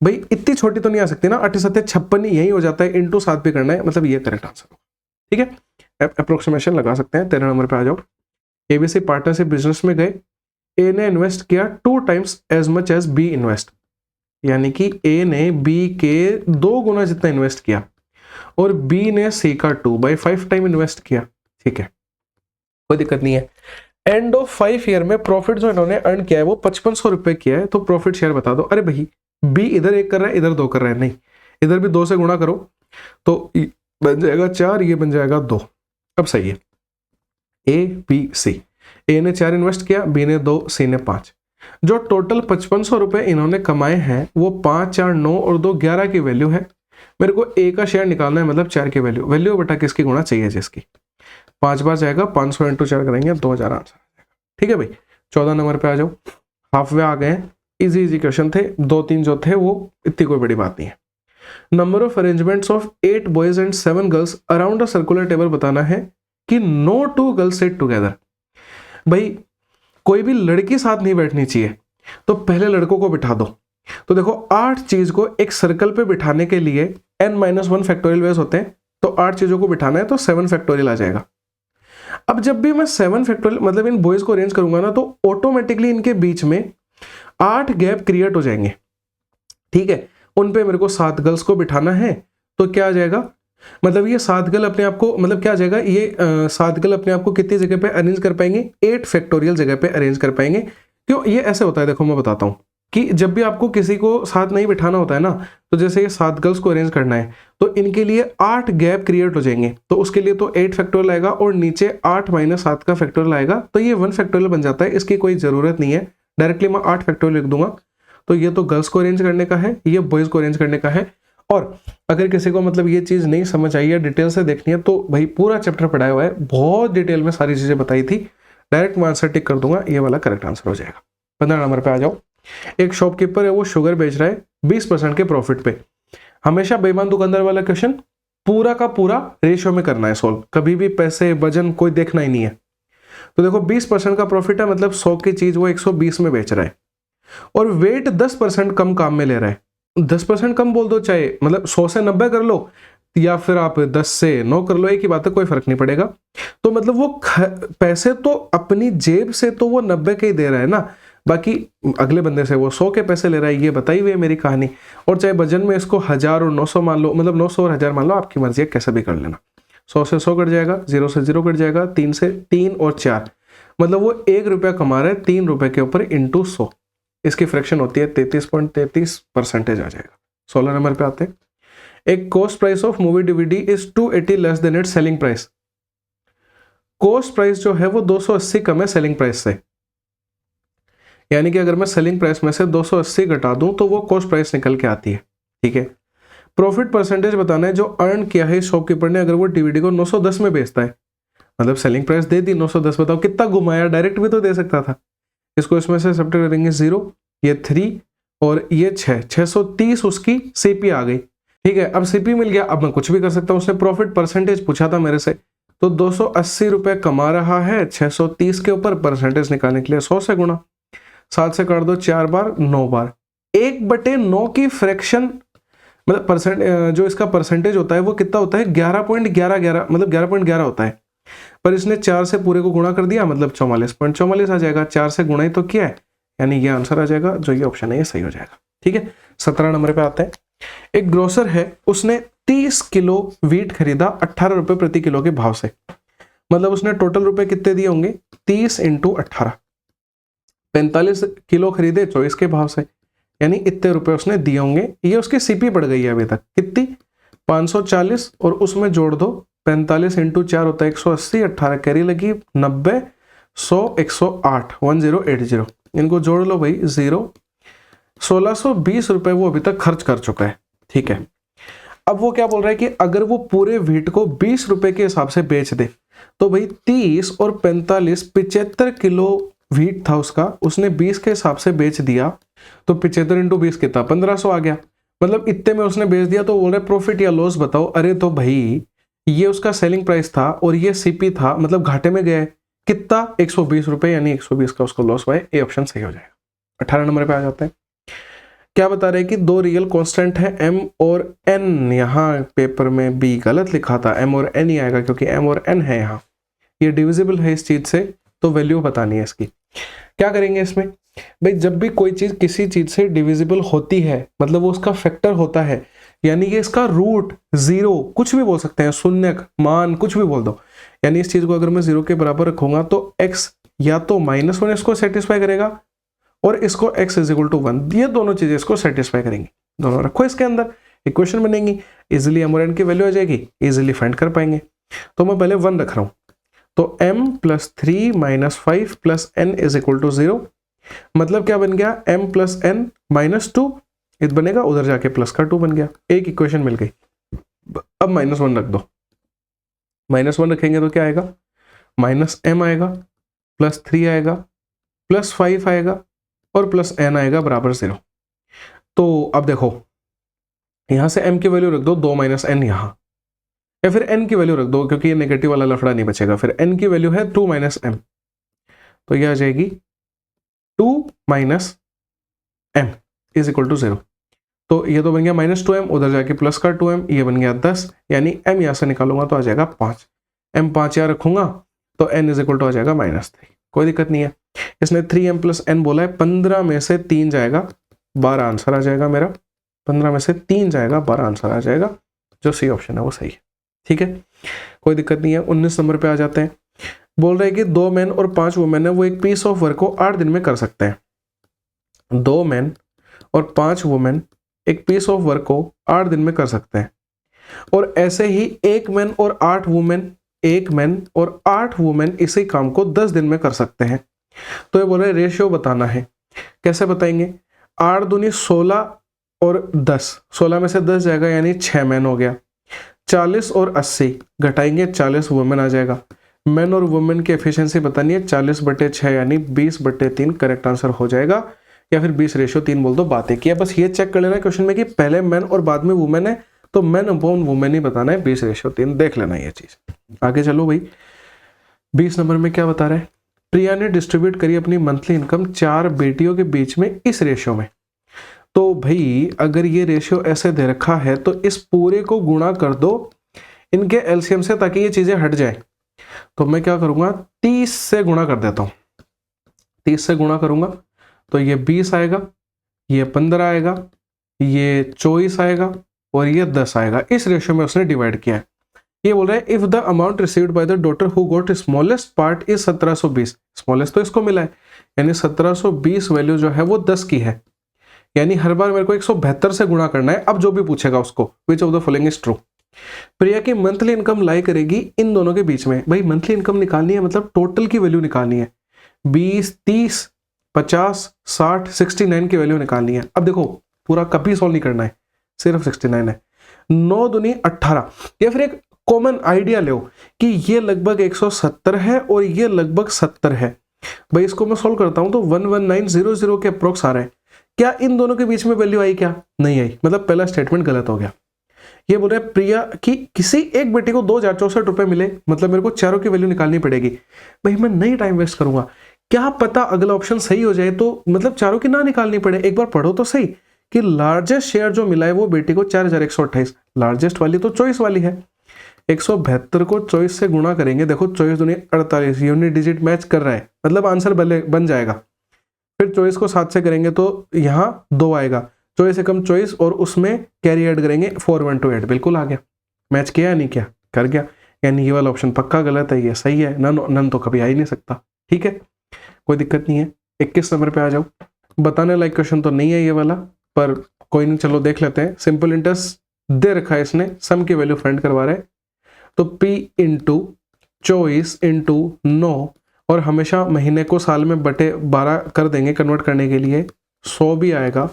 भाई इतनी छोटी तो नहीं आ सकती ना, 8 × 7 = 56 यही हो जाता है, इंटू 7 भी करना है, मतलब ये करेक्ट आंसर होगा। ठीक है, अप्रोक्सीमेशन लगा सकते हैं। 13 नंबर पे आ जाओ। ABC पार्टनरशिप बिजनेस में गए, A ने इन्वेस्ट किया 2 times as much as B invest, यानी कि A ने B के 2 गुना जितना इन्वेस्ट किया, और B ने C का 2/5 टाइम इन्वेस्ट किया। ठीक है, कोई दिक्कत नहीं है। एंड ऑफ 5 ईयर में प्रॉफिट जो इन्होंने अर्न किया है वो 5500 रुपए किया है, तो प्रॉफिट शेयर बता दो। अरे भाई B इधर 1 कर रहा है, इधर 2 कर रहा है, नहीं, इधर भी 2 से गुणा करो तो बन जाएगा 4, ये बन जाएगा 2। अब सही है, A B C, A ने 4 इन्वेस्ट किया, B ने 2, C ने 5। जो टोटल 5500 रुपए इन्होंने कमाए हैं वो 5, 4, 9 और 2 11 की वैल्यू है। मेरे को A का शेयर निकालना है, मतलब 4 की वैल्यू बटा किसकी गुणा चाहिए, जिसकी 5 बार जाएगा, 500 × 4 करेंगे, 2000 आंसर आ जाएगा। ठीक है भाई, 14 नंबर पे आ जाओ। हाफ वे आ गए हैं, इजी क्वेश्चन थे, 2-3 जो थे वो इतनी कोई बड़ी बात नहीं है। Number of arrangements of 8 boys and 7 girls around a circular table बताना है कि no 2 गर्ल्स सिट टुगेदर। भाई कोई भी लड़की साथ नहीं बैठनी चाहिए, तो पहले लड़कों को बिठा दो। तो देखो 8 चीज को एक सर्कल पे बिठाने के लिए n - 1 फैक्टोरियल वेज होते हैं, तो 8 चीजों को बिठाना है तो 7 फैक्टोरियल आ जाएगा। अब जब भी मैं 7 फैक्टोरियल मतलब इन बॉयज को अरेंज करूंगा ना, तो ऑटोमेटिकली इनके बीच में 8 गैप क्रिएट हो जाएंगे, ठीक है। उन पे मेरे को 7 गर्ल्स को बिठाना है, तो क्या आ जाएगा, मतलब ये 7 गर्ल अपने आप को, मतलब क्या आ जाएगा, ये 7 गर्ल अपने आप को कितनी जगह पे अरेंज कर पाएंगे, 8 फैक्टोरियल जगह पे अरेंज कर पाएंगे। क्यों ये ऐसे होता है, देखो मैं बताता हूँ कि जब भी आपको किसी को साथ नहीं बिठाना होता है ना, तो जैसे ये 7 गर्ल्स को अरेंज करना है, तो इनके लिए 8 गैप क्रिएट हो जाएंगे, तो उसके लिए तो 8 फैक्टोरियल आएगा और नीचे 8 - 7 का फैक्टोरियल आएगा, तो ये 1 फैक्टोरियल बन जाता है। इसकी कोई जरूरत नहीं है, डायरेक्टली मैं 8 फैक्टोरियल लिख दूंगा। तो ये तो गर्ल्स को अरेंज करने का है, ये बॉयज को अरेंज करने का है। और अगर किसी को मतलब ये चीज नहीं समझ आई है, डिटेल से देखनी है, तो भाई पूरा चैप्टर पढ़ाया हुआ है, बहुत डिटेल में सारी चीजें बताई थी। डायरेक्ट मैं आंसर टिक कर दूंगा, ये वाला करेक्ट आंसर हो जाएगा। 15 नंबर पे आ जाओ। एक शॉपकीपर है, वो शुगर बेच रहा है 20% के प्रॉफिट पे। हमेशा बेईमान दुकानदार वाला क्वेश्चन पूरा का पूरा रेशियो में करना है सोल्व, कभी भी पैसे वजन कोई देखना ही नहीं है। तो देखो 20% का प्रॉफिट है, मतलब 100 की चीज वो 120 में बेच रहा है, और वेट 10% कम काम में ले रहा है। 10% कम बोल दो, चाहे मतलब 100 से 90 कर लो, या फिर आप 10 से 9 कर लो, एक ही बात है, कोई फर्क नहीं पड़ेगा। तो मतलब वो पैसे तो अपनी जेब से तो वो 90 के ही दे रहा है ना, बाकी अगले बंदे से वो 100 के पैसे ले रहा है, ये बताई हुई है मेरी कहानी। और चाहे वजन में इसको 1000 और 900 मान लो, मतलब 900 और 1000 मान लो, आपकी मर्जी है, कैसे भी कर लेना। 100 से 100 कट जाएगा, 0 से 0 कट जाएगा, 3 से 3 और 4, मतलब वो 1 रुपया कमा रहा है 3 रुपए के ऊपर इंटू 100। इसकी फ्रैक्शन होती है 33.33% आ जाएगा। 16 नंबर पे आते हैं। एक cost price of movie DVD is 280 less than it's selling price. Cost price जो है वो 280 कम है सेलिंग प्राइस से, यानी कि अगर मैं सेलिंग प्राइस में से 280 घटा दूं तो वो कॉस्ट प्राइस निकल के आती है, ठीक है। प्रॉफिट परसेंटेज बताना है जो अर्न किया है शॉपकीपर ने, अगर वो डीवीडी को 910 में बेचता है, मतलब सेलिंग प्राइस दे दी 910, बताओ कितना घुमाया, डायरेक्ट भी तो दे सकता था। इसको इसमें से सब्ट्रैक्ट करेंगे 0, ये 3 और ये 6, 630 उसकी सीपी आ गई, ठीक है। अब सीपी मिल गया, अब मैं कुछ भी कर सकता हूँ। उसने प्रॉफिट परसेंटेज पूछा था मेरे से, तो 280 रुपए कमा रहा है 630 के ऊपर, परसेंटेज निकालने के लिए 100 से गुणा, 7 से काट दो 4 बार 9 बार, 1/9 की फ्रैक्शन, मतलब परसेंट जो इसका परसेंटेज होता है वो कितना होता है, 11.11, मतलब 11.11 होता है। पर इसने 4 से पूरे को गुणा कर दिया, मतलब 44.44 आ जाएगा। 4 से गुणा ही तो किया है, यानी ये आंसर आ जाएगा, जो ये ऑप्शन है ये सही हो जाएगा, ठीक है। 17 नंबर पे आते हैं। एक ग्रोसर है, उसने 30 किलो वीट खरीदा 18 रुपए प्रति किलो के भाव से, मतलब उसने टोटल रुपए कितने दिए होंगे, 30 × 18, 45 किलो खरीदे 24 के भाव से, यानी इतने रुपए उसने दिए होंगे। ये उसकी सीपी बढ़ गई है अभी तक कितनी, 540, और उसमें जोड़ दो 45 × 4 होता है 180, 18 कैरी लगी 90, 100, 108, 1080, इनको जोड़ लो भाई 0, 1620 रुपए वो अभी तक खर्च कर चुका है, ठीक है। अब वो क्या बोल रहा है कि अगर वो पूरे व्हीट को 20 रुपए के हिसाब से बेच दे, तो भाई 30 और 45, 75 किलो व्हीट था उसका, उसने 20 के हिसाब से बेच दिया, तो 75 × 20 कितना, 1500 आ गया, मतलब इतने में उसने बेच दिया। तो बोल रहे प्रॉफिट या लॉस बताओ। अरे तो भाई ये उसका सेलिंग प्राइस था और ये सीपी था, मतलब घाटे में गया कितना, 120 रुपए, यानी 120 का उसको लॉस हुआ है, ये ऑप्शन सही हो जाएगा। 18 नंबर पे आ जाते हैं। क्या बता रहे हैं कि 2 रियल कांस्टेंट है m और n, यहाँ पेपर में b गलत लिखा था, m और n ही आएगा क्योंकि m और n है, यहाँ ये डिविजिबल है इस चीज से, तो वैल्यू बतानी है इसकी। क्या करेंगे इसमें भाई, जब भी कोई चीज किसी चीज से डिविजिबल होती है, मतलब वो उसका फैक्टर होता है, यानी कि इसका रूट 0, कुछ भी बोल सकते हैं, शून्यक मान कुछ भी बोल दो, यानी इस चीज को अगर मैं 0 के बराबर रखूंगा तो x या तो -1 इसको सेटिस्फाई करेगा और इसको x = 1, ये दोनों चीजें इसको सेटिस्फाई करेंगी। दोनों रखो इसके अंदर, इक्वेशन बनेगी, इजिली m और n की वैल्यू आ जाएगी, इजिली फाइंड कर पाएंगे। तो मैं पहले 1 रख रहा हूं, तो m + 3 - 5 + n = 0, मतलब क्या बन गया, m + n - 2, इतना बनेगा, उधर जाके प्लस का 2 बन गया, एक इक्वेशन मिल गई। अब -1 रख दो, -1 रखेंगे तो क्या आएगा, -m आएगा, +3 आएगा, +5 आएगा और +n आएगा बराबर 0। तो अब देखो यहां से m की वैल्यू रख दो 2 - n यहां, या फिर n की वैल्यू रख दो क्योंकि ये नेगेटिव वाला लफड़ा नहीं बचेगा। फिर n की वैल्यू है 2 - m, तो यह आ जाएगी 2 - m = 0। तो ये तो बन गया -2m, उधर जाके प्लस का 2m, ये बन गया 10, यानी m यहाँ से निकालूंगा तो आ जाएगा 5, m 5 यहाँ रखूंगा तो n इज इक्वल टू आ जाएगा -3। कोई दिक्कत नहीं है। इसने 3m + n बोला है, 15 में से 3 जाएगा 12 आंसर आ जाएगा मेरा, 15 में से 3 जाएगा 12 आंसर आ जाएगा, जो सी ऑप्शन है वो सही है। ठीक है, कोई दिक्कत नहीं है। 19 नंबर पे आ जाते हैं। बोल रहे हैं कि 2 मैन और 5 वुमेन है वो एक पीस ऑफ वर्क को 8 दिन में कर सकते हैं। 2 मैन और 5 वुमेन एक पीस ऑफ वर्क को 8 दिन में कर सकते हैं, और ऐसे ही 1 मैन और 8 वुमेन, 1 मैन और 8 वुमेन इसी काम को 10 दिन में कर सकते हैं। तो ये बोल रहे रेशियो बताना है। कैसे बताएंगे? 8 दूनी 16 और 10, 16 में से 10 जाएगा यानी 6 मैन हो गया। 40 और 80 घटाएंगे 40 वुमेन आ जाएगा। मैन और वुमेन की एफिशिएंसी बतानी है, 40/6 यानी 20/3 करेक्ट आंसर हो जाएगा, या फिर 20:3 बोल दो, बात एक ही है। बस ये चेक कर लेना क्वेश्चन में कि पहले मैन और बाद में वुमेन है, तो मैन अपॉन वुमेन ही बताना है, 20:3 देख लेना ये चीज। आगे चलो भाई, 20 नंबर में क्या बता रहा है? प्रिया ने डिस्ट्रीब्यूट करी अपनी मंथली इनकम 4 बेटियों के बीच में इस रेशियो में। तो भाई अगर ये रेशियो ऐसे दे रखा है तो इस पूरे को गुणा कर दो इनके एलसीएम से, ताकि ये चीजें हट जाए। तो मैं क्या करूंगा, 30 से गुणा कर देता हूं। 30 से गुणा करूंगा तो ये 20 आएगा, ये 15 आएगा, ये 24 आएगा और ये 10 आएगा। इस रेशियो में उसने डिवाइड किया है। ये बोल रहा है if the amount received by the daughter who got smallest part is 1720, smallest तो इसको मिला है, यानी 1720 वैल्यू जो है वो 10 की है, यानी हर बार मेरे को 172 से गुणा करना है। अब जो भी पूछेगा उसको which of the following is true. Priya की मंथली इनकम लाई करेगी इन दोनों के बीच में। भाई मंथली इनकम निकालनी है मतलब टोटल की वैल्यू निकालनी है, 20, 30, 50, 60, 69 की वैल्यू निकालनी है। अब देखो पूरा कभी सॉल्व नहीं करना है, सिर्फ 69 है। 9 दूनी 18, या फिर एक कॉमन आइडिया लो कि ये लगभग 170 है और ये लगभग 70 है। भाई इसको मैं सॉल्व करता हूं तो 11900 के अप्रोक्स आ रहा है। क्या इन दोनों के बीच में वैल्यू आई? क्या नहीं आई, मतलब पहला स्टेटमेंट गलत हो गया। ये बोल रहा है प्रिया की किसी एक बेटी को 2064 रुपए मिले, मतलब मेरे को चारों की वैल्यू निकालनी पड़ेगी। भाई मैं नहीं टाइम वेस्ट करूंगा, क्या पता अगला ऑप्शन सही हो जाए तो मतलब चारों की ना निकालनी पड़े। एक बार पढ़ो तो सही कि लार्जेस्ट शेयर जो मिला है वो बेटी को 4128, लार्जेस्ट वाली तो 24 वाली है। 172 को 24 से गुणा करेंगे, देखो 24 दूनी 48, यूनिट डिजिट मैच कर रहा है, मतलब आंसर बन जाएगा। फिर 24 को 7 से करेंगे तो यहाँ 2 आएगा, 24 से कम 24 और उसमें कैरी ऐड करेंगे 4128, बिल्कुल आ गया। मैच किया नहीं किया? कर गया। यानी ये वाला ऑप्शन पक्का गलत है, ये सही है। नन तो कभी आ ही नहीं सकता। ठीक है, कोई दिक्कत नहीं है। 21 नंबर पे आ जाओ। बताने लायक क्वेश्चन तो नहीं है ये वाला, पर कोई नहीं, चलो देख लेते हैं। सिंपल इंटरेस्ट दे रखा है इसने, सम की वैल्यू फाइंड करवा रहे हैं। तो P इंटू 24 इंटू 9, और हमेशा महीने को साल में बटे 12 कर देंगे कन्वर्ट करने के लिए, 100 भी आएगा,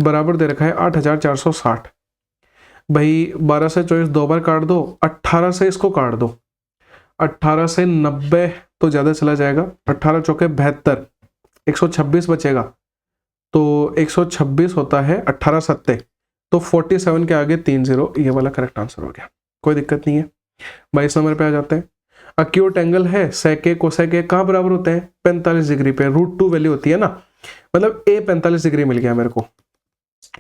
बराबर दे रखा है 8460। भाई 12 से 24 दो बार काट दो, 18 से इसको काट दो, 18 से 90 तो ज़्यादा चला जाएगा, 18 चौके 72, 126 बचेगा। तो 126 होता है 18 सत्ते, तो 47 के आगे 3 0, ये वाला करेक्ट आंसर हो गया। कोई दिक्कत नहीं है। 22 नंबर पे आ जाते हैं। अक्यूट एंगल है, सेके कोसेके कहाँ बराबर होते हैं? 45 डिग्री पे। √2 वैल्यू होती है ना, मतलब a 45 डिग्री मिल गया मेरे को,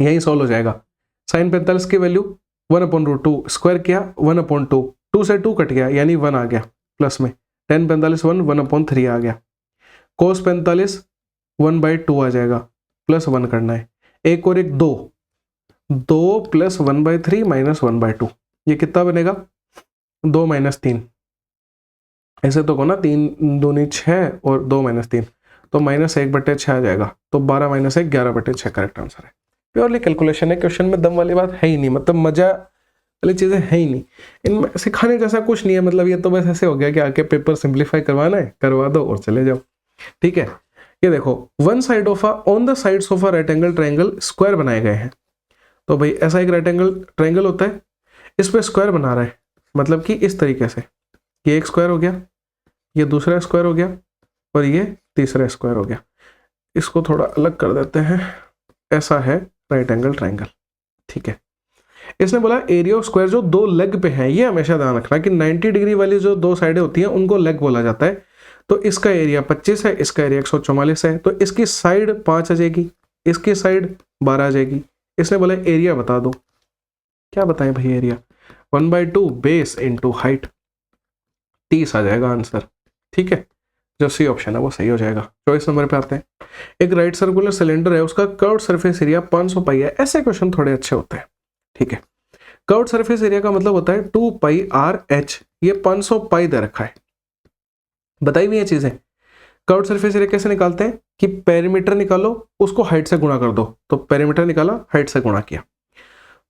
यही सॉल्व हो जाएगा। साइन 45 की वैल्यू 1/√2, स्क्वायर किया 1/2, 2 से 2 कट गया यानी 1 आ गया प्लस में। tan 45 1/3 आ गया। cos 45 1/2 आ जाएगा, प्लस 1 करना है। एक और एक 2 + 1/3 - 1/2, ये कितना बनेगा? 2 - 3, ऐसे तो को ना 3 दूनी 6 और 2 - 3, तो -1/6 आ जाएगा। तो 12 - 1 11/6 करेक्ट आंसर है। प्योरली कैलकुलेशन है, क्वेश्चन में दम वाली बात है ही नहीं, मतलब मजा वाली चीजें है ही नहीं, इनमें सिखाने जैसा कुछ नहीं है। मतलब ये तो बस ऐसे हो गया कि आके पेपर सिंप्लीफाई करवाना है, करवा दो और चले जाओ। ठीक है, ये देखो on the sides of a right angle triangle square बनाए गए हैं। तो भाई ऐसा एक राइट एंगल ट्रायंगल होता है, इस पे स्क्वायर बना रहा है, मतलब कि इस तरीके से, ये एक स्क्वायर हो गया, ये दूसरा स्क्वायर हो गया और ये तीसरा स्क्वायर हो गया। इसको थोड़ा अलग कर देते हैं, ऐसा है राइट एंगल ट्रायंगल। ठीक है, इसने बोला एरिया ऑफ स्क्वायर जो 2 लेग पे है, ये हमेशा ध्यान रखना कि 90 डिग्री वाली जो 2 साइडें होती हैं उनको लेग बोला जाता है। तो इसका एरिया 25 है, इसका एरिया 144 है, तो इसकी साइड 5 आ जाएगी, इसकी साइड 12 आ जाएगी, इसने बोला एरिया बता दो, क्या बताएं भाई एरिया, 1/2 बेस इंटू हाइट, 30 आ जाएगा आंसर। ठीक है, जो सी ऑप्शन है वो सही हो जाएगा। चॉइस नंबर पे आते हैं, एक राइट सर्कुलर सिलेंडर है, उसका कर्व्ड सरफेस एरिया 500 पाई है। ऐसे क्वेश्चन थोड़े अच्छे होते हैं। ठीक है, कर्व्ड सरफेस एरिया का मतलब होता है 2 पाई आर एच, ये 500 पाई दे रखा है, बताई हुई ये चीजें। कर्व्ड सरफेस एरिया कैसे निकालते हैं कि पेरीमीटर निकालो, उसको हाइट से गुणा कर दो, तो पेरीमीटर निकाला, हाइट से गुणा किया,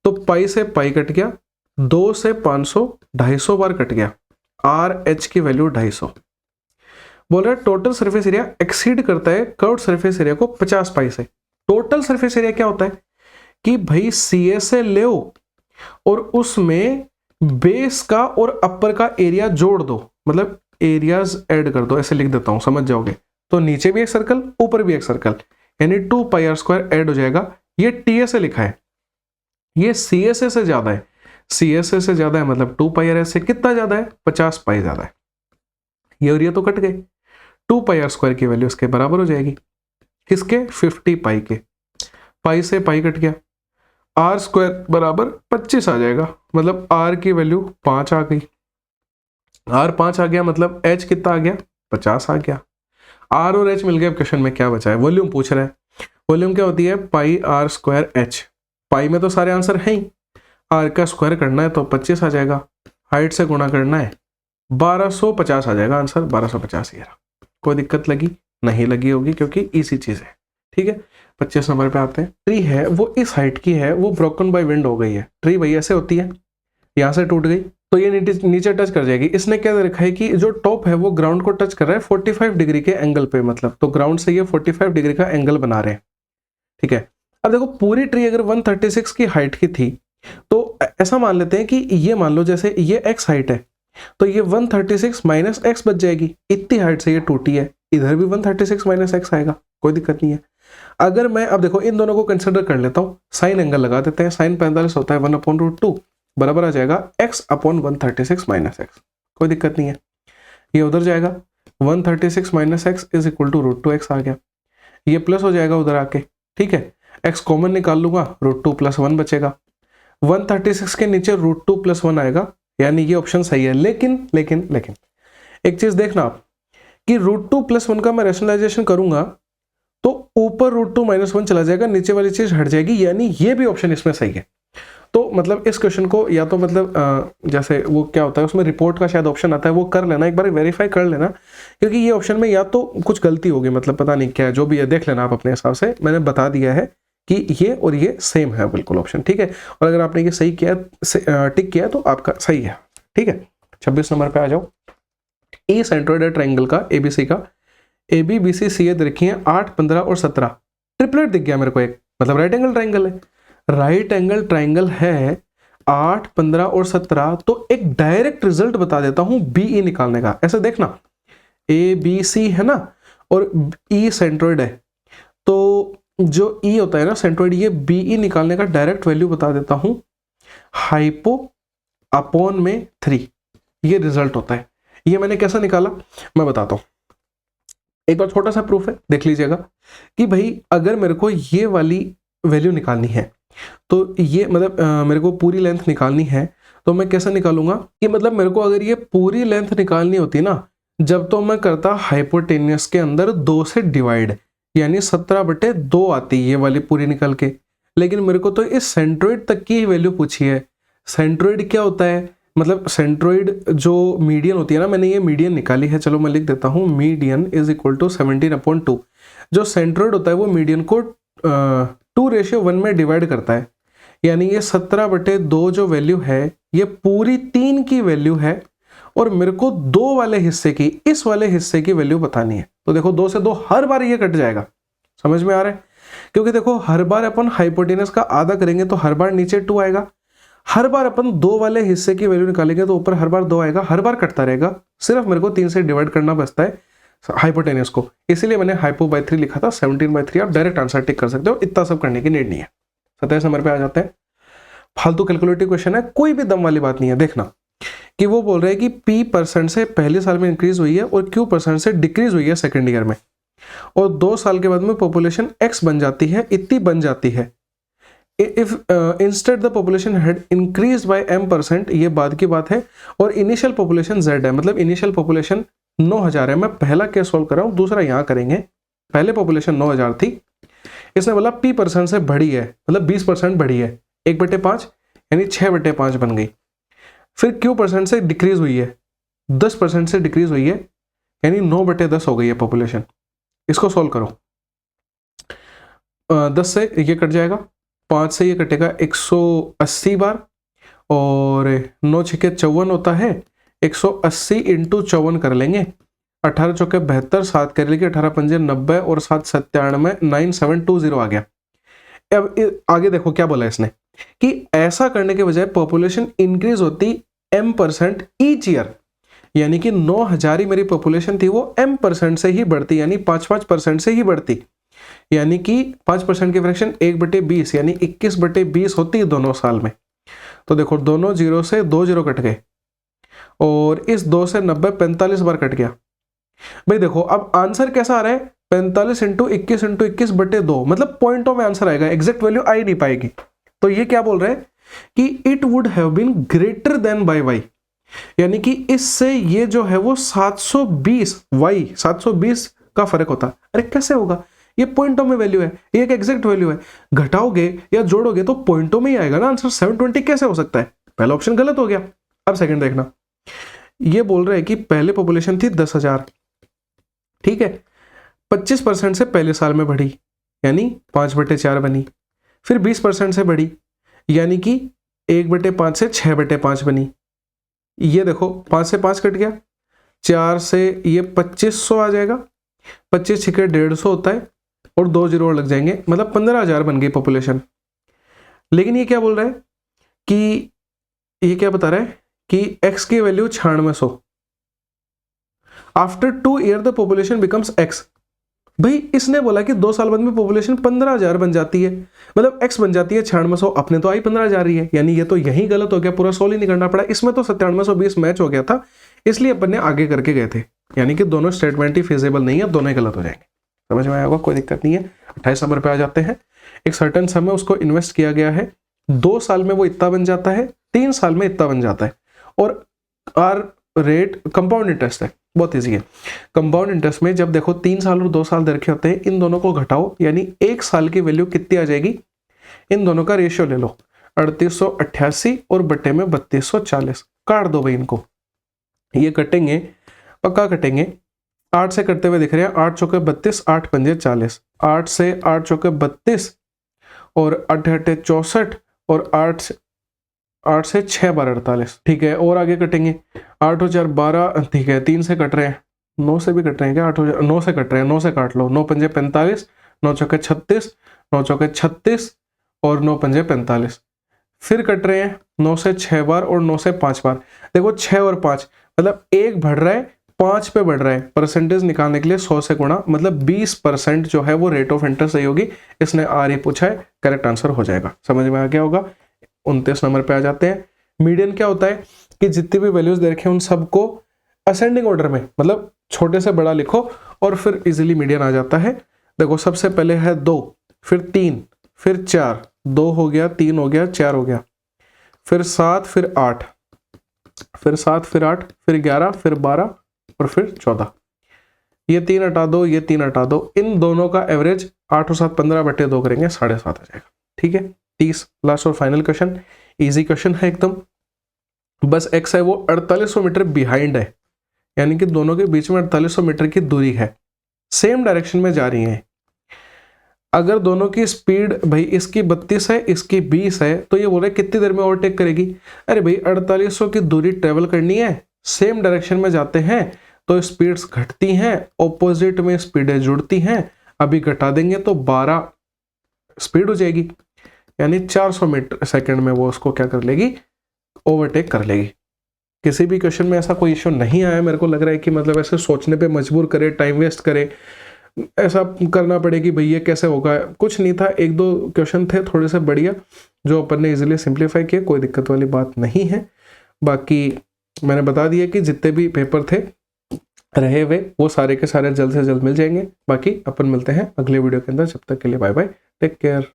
तो पाई से पाई कट गया, 2 से 500 250 बार कट गया, आर एच की वैल्यू 250। बोल रहा है टोटल सरफेस एरिया एक्सीड करता है कर्व्ड सरफेस एरिया को 50 पाई से। टोटल सरफेस एरिया क्या होता है कि भाई सी ए से ले और उसमें बेस का और अपर का एरिया जोड़ दो, मतलब एरियाज ऐड कर दो, ऐसे लिख देता हूं समझ जाओगे। तो नीचे भी एक सर्कल, ऊपर भी एक सर्कल, यानी 2 पाई आर स्क्वायर ऐड हो जाएगा। ये टी से लिखा है, ये सी एस ए से ज्यादा है, सी एस ए से ज्यादा है मतलब 2 पाई आर एस से कितना ज्यादा है, 50 पाई ज्यादा है। ये और ये तो कट गए, 2 पाई आर स्क्वायर की वैल्यू इसके बराबर हो जाएगी, किसके, 50 पाई के, पाई से पाई कट गया, आर स्क्वायर बराबर 25 आ जाएगा, मतलब आर की वैल्यू 5 आ गई, आर 5 आ गया, मतलब एच कितना आ गया, 50 आ गया। आर और एच मिल गया, क्वेश्चन में क्या बचा है, वॉल्यूम पूछ रहा है। वॉल्यूम क्या होती है, पाई आर स्क्वायर एच, पाई में तो सारे आंसर हैं ही, आर का स्क्वायर करना है तो 25 आ जाएगा, हाइट से गुणा करना है 1250 आ जाएगा आंसर, 1250 ये रहा। कोई दिक्कत लगी, नहीं लगी होगी क्योंकि इसी चीज है। ठीक है, 25 नंबर पे आते हैं। ट्री है वो इस हाइट की है, वो ब्रोकन बाय विंड हो गई है। ट्री भाई ऐसे होती है, यहां से टूट गई तो ये नीचे टच कर जाएगी। इसने क्या रखा है कि जो टॉप है वो ग्राउंड को टच कर रहा है 45 डिग्री के एंगल पे, मतलब तो ग्राउंड से ये 45 डिग्री का एंगल बना रहे हैं। ठीक है, अब देखो पूरी ट्री अगर 136 की हाइट की थी तो ऐसा मान लेते हैं कि ये मान लो जैसे ये x हाइट है, तो ये 136 माइनस एक्स बच जाएगी, इतनी हाइट से ये टूटी है, इधर भी 136 माइनस एक्स आएगा, कोई दिक्कत नहीं है। अगर मैं अब देखो इन दोनों को कंसिडर कर लेता हूं, साइन एंगल लगा देते हैं, साइन 45 होता है 1/√2 बराबर आ जाएगा x/136 माइनस एक्स, कोई दिक्कत नहीं है। ये उधर जाएगा 136 minus X is equal to √2x आ गया, ये प्लस हो जाएगा उधर आके। ठीक है, x कॉमन निकाल लूंगा, √2 + 1 बचेगा, 136 के नीचे √2 + 1 आएगा, यानी ये ऑप्शन सही है। लेकिन एक चीज देखना आप कि √2 + 1 का मैं रैशनलाइजेशन करूंगा तो ऊपर √2 - 1 चला जाएगा, नीचे वाली चीज हट जाएगी, यानी ये भी ऑप्शन इसमें सही है। तो मतलब इस क्वेश्चन को या तो मतलब जैसे वो क्या होता है उसमें रिपोर्ट का शायद ऑप्शन आता है, वो कर लेना, एक बार वेरीफाई कर लेना, क्योंकि ये ऑप्शन में या तो कुछ गलती होगी, मतलब पता नहीं क्या है, जो भी है देख लेना आप अपने हिसाब से। मैंने बता दिया है कि ये और ये सेम है बिल्कुल ऑप्शन। ठीक है, और अगर आपने ये सही किया, टिक किया तो आपका सही है। ठीक है, 26 नंबर पे आ जाओ। ए सेंट्रोइड है ट्राइंगल का, एबीसी का, ए बी बी सी सी ए रखी है 8, 15 और 17, ट्रिपलेट दिख गया मेरे को एक, मतलब राइट एंगल ट्राइंगल है, राइट एंगल ट्राइंगल है 8, 15 और 17। तो एक डायरेक्ट रिजल्ट बता देता हूं बीई निकालने का, ऐसे देखना, ए बी सी है ना और ई सेंट्रोइड है, तो जो ई होता है ना सेंट्रोइड, ये बीई निकालने का डायरेक्ट वैल्यू बता देता हूं, हाइपो अपॉन में 3, ये रिजल्ट होता है। ये मैंने कैसा निकाला मैं बताता हूं, एक बार छोटा सा प्रूफ है देख लीजिएगा कि भाई अगर मेरे को ये वाली वैल्यू निकालनी है तो ये मतलब मेरे को पूरी लेंथ निकालनी है, तो मैं कैसे निकालूंगा कि मतलब मेरे को अगर ये पूरी लेंथ निकालनी होती ना, जब तो मैं करता हाइपोटेनियस के अंदर 2 से डिवाइड, यानी 17/2 आती ये वाली पूरी निकल के। लेकिन मेरे को तो इस सेंट्रोइड तक की वैल्यू पूछी है। सेंट्रोइड क्या होता है, मतलब सेंट्रोइड जो मीडियन होती है ना, मैंने ये मीडियन निकाली है, चलो मैं लिख देता हूँ, मीडियन इज इक्वल टू 17/2। जो सेंट्रोइड होता है वो मीडियन को 2:1 में डिवाइड करता है, यानी ये 17/2 जो वैल्यू है ये पूरी 3 की वैल्यू है, और मेरे को 2 वाले हिस्से की, इस वाले हिस्से की वैल्यू बतानी है। तो देखो 2 से 2 हर बार ये कट जाएगा, समझ में आ रहा है, क्योंकि देखो हर बार अपन हाइपोटेनस का आधा करेंगे तो हर बार नीचे 2 आएगा, हर बार अपन 2 वाले हिस्से की वैल्यू निकालेंगे तो ऊपर हर बार 2 आएगा, हर बार कटता रहेगा, सिर्फ मेरे को 3 से डिवाइड करना बचता है हाइपोटेनस को, इसीलिए मैंने हाइपो/3 लिखा था। 17/3 आप डायरेक्ट आंसर टिक कर सकते हो, इतना सब करने की नीड नहीं है। 27 नंबर पे आ जाते हैं, फालतू कैलकुलेटिव क्वेश्चन है, कोई भी दम वाली बात नहीं है। देखना कि वो बोल रहे हैं कि P% से पहले साल में इंक्रीज हुई है और Q% से डिक्रीज हुई है सेकेंड ईयर में, और 2 साल के बाद में पॉपुलेशन X बन जाती है, इतनी बन जाती है, if instead the population had increase by m%, ये बाद की बात है, और इनिशियल पॉपुलेशन z है, मतलब इनिशियल पॉपुलेशन 9000 है। मैं पहला केस सॉल्व कर रहा हूँ, दूसरा यहाँ करेंगे। पहले पॉपुलेशन 9000 थी, इसने बोला p% से बढ़ी है, मतलब 20% बढ़ी है, 1/5 यानी 6/5 बन गई। फिर q% से डिक्रीज हुई है, 10% से डिक्रीज हुई है, यानी 9/10 हो गई है पॉपुलेशन। इसको सॉल्व करो। 10 से ये कट जाएगा, 5 से ये कटेगा 180 बार, और 9 छक्के 54 होता है, 180 इंटू 54 कर लेंगे, 18 चौके 72, 7 कर लेंगे, 18 पंजे 90 और 7 97, 9720 आ गया। अब आगे देखो क्या बोला इसने कि ऐसा करने के बजाय पॉपुलेशन इंक्रीज होती m% ईच ईयर, यानी कि 9000 ही मेरी पॉपुलेशन थी, वो m% से ही बढ़ती, यानी 5% से ही बढ़ती, यानी कि 5% की फ्रैक्शन 1/20 यानी 21/20 होती है दोनों साल में। तो देखो दोनों जीरो से 2 जीरो कट गए, और इस 2 से 90 45 बार कट गया। भाई देखो अब आंसर कैसा आ रहा है, 45 इंटू 21 इंटू 21/2, मतलब पॉइंटों में आंसर आएगा, एग्जैक्ट वैल्यू आ ही नहीं पाएगी। तो ये क्या बोल रहे हैं कि it would have been greater than by y, यानी कि इससे ये जो है वो 720 का फर्क होता। अरे कैसे होगा, ये पॉइंटों में वैल्यू है, ये एक एग्जैक्ट वैल्यू है, घटाओगे या जोड़ोगे तो पॉइंटों में ही आएगा ना आंसर। 720 कैसे हो सकता है, पहला ऑप्शन गलत हो गया। अब सेकंड देखना, ये बोल रहे हैं कि पहले पॉपुलेशन थी 10,000, ठीक है, 25% से पहले साल में बढ़ी, यानी 5/4 बनी, फिर 20% से बढ़ी, यानी कि 1/5 से 6/5 बनी। ये देखो 5 से 5 कट गया, 4 से ये 2500 आ जाएगा, 25 छिके 150 होता है, और 2 जीरो और लग जाएंगे, मतलब 15,000 बन गई पॉपुलेशन। लेकिन ये क्या बोल रहा है कि ये क्या बता रहा है कि x की value 9600, after 2 year the population becomes x। भाई इसने बोला कि 2 साल बाद में पॉपुलेशन 15,000 बन जाती है, मतलब x बन जाती है 9600, अपने तो आई 15,000 ही है, यानी ये तो यही गलत हो गया, पूरा सोल्व ही नहीं करना पड़ा। इसमें तो 9720 मैच हो गया था, इसलिए अपन ने आगे करके गए थे, यानी कि दोनों स्टेटमेंट ही फिजिबल नहीं है, दोनों ही गलत हो जाएंगे। समझ में आया होगा, कोई दिक्कत नहीं है। 28 नंबर पे आ जाते हैं। एक सर्टेन सम में उसको इन्वेस्ट किया गया है, 2 साल में वो इतना बन जाता है, 3 साल में इतना बन जाता है, और आर रेट कंपाउंड इंटरेस्ट है, बहुत ईजी है। कंपाउंड इंटरेस्ट में जब देखो 3 साल और 2 साल दे रखे होते हैं, इन दोनों को घटाओ, यानी 1 साल की वैल्यू कितनी आ जाएगी, इन दोनों का रेशियो ले लो, 3888 और बट्टे में 3240, काट दो भाई इनको, ये कटेंगे पक्का कटेंगे। 8 से करते हुए दिख रहे हैं, 8 चौके 32, 8 पंजे 40, 8 से 8 चौके 32 और 8 अट्ठे 64, और 8 से 6 12 48, ठीक है। और आगे कटेंगे, 8 और 4 12, ठीक है, 3 से कट रहे हैं, 9 से भी कट रहे हैं क्या, 8 और 9 से कट रहे हैं, 9 से काट लो, 9 पंजे 45, 9 चौके 36, 9 चौके 36 और 9 पंजे 45, फिर कट रहे हैं 9 से 6 बार और 9 से 5 बार। देखो 6 और 5 मतलब 1 बढ़ रहा है, 5 पे बढ़ रहा है, परसेंटेज निकालने के लिए 100 से गुणा, मतलब 20% जो है वो रेट ऑफ इंटरेस्ट सही होगी। इसने आर ही पूछा है, करेक्ट आंसर हो जाएगा। समझ में आ गया होगा। 29 नंबर पे आ जाते हैं। मीडियन क्या होता है कि जितनी भी वैल्यूज दे रखे हैं उन सबको असेंडिंग ऑर्डर में, मतलब छोटे से बड़ा लिखो और फिर इजीली मीडियन आ जाता है। देखो सबसे पहले है 2, फिर 3, फिर 4, 2 हो गया, 3 हो गया, 4 हो गया, फिर 7, फिर 8, फिर 7, फिर 8, फिर 11, फिर 12 और फिर 14। ये 3 हटा दो, ये 3 हटा दो, इन दोनों का एवरेज 8 और 7 15/2 करेंगे, 7.5 आ जाएगा। ठीक है, 30 लास्ट और फाइनल क्वेश्चन, इजी क्वेश्चन है एकदम। बस एक्स है वो 4800 मीटर बिहाइंड है, यानी कि दोनों के बीच में 4800 मीटर की दूरी है, सेम डायरेक्शन में जा रही है। अगर दोनों की स्पीड भाई इसकी 32 है, इसकी 20 है, तो ये बोल रहे कितनी देर में ओवरटेक करेगी। अरे भाई 4800 की दूरी ट्रेवल करनी है, सेम डायरेक्शन में जाते हैं तो स्पीड्स घटती हैं, ऑपोजिट में स्पीडें जुड़ती हैं। अभी घटा देंगे तो 12 स्पीड हो जाएगी, यानी 400 मीटर सेकंड में वो उसको क्या कर लेगी, ओवरटेक कर लेगी। किसी भी क्वेश्चन में ऐसा कोई इश्यू नहीं आया मेरे को लग रहा है कि मतलब ऐसे सोचने पे मजबूर करे, टाइम वेस्ट करे, ऐसा करना पड़ेगी भाई ये कैसे होगा, कुछ नहीं था। 1-2 क्वेश्चन थे थोड़े से बढ़िया जो अपन ने इजीली सिंप्लीफाई किए, कोई दिक्कत वाली बात नहीं है। बाकी मैंने बता दिया कि जितने भी पेपर थे रहे हुए वो सारे के सारे जल्द से जल्द मिल जाएंगे। बाकी अपन मिलते हैं अगले वीडियो के अंदर, जब तक के लिए बाय बाय, टेक केयर।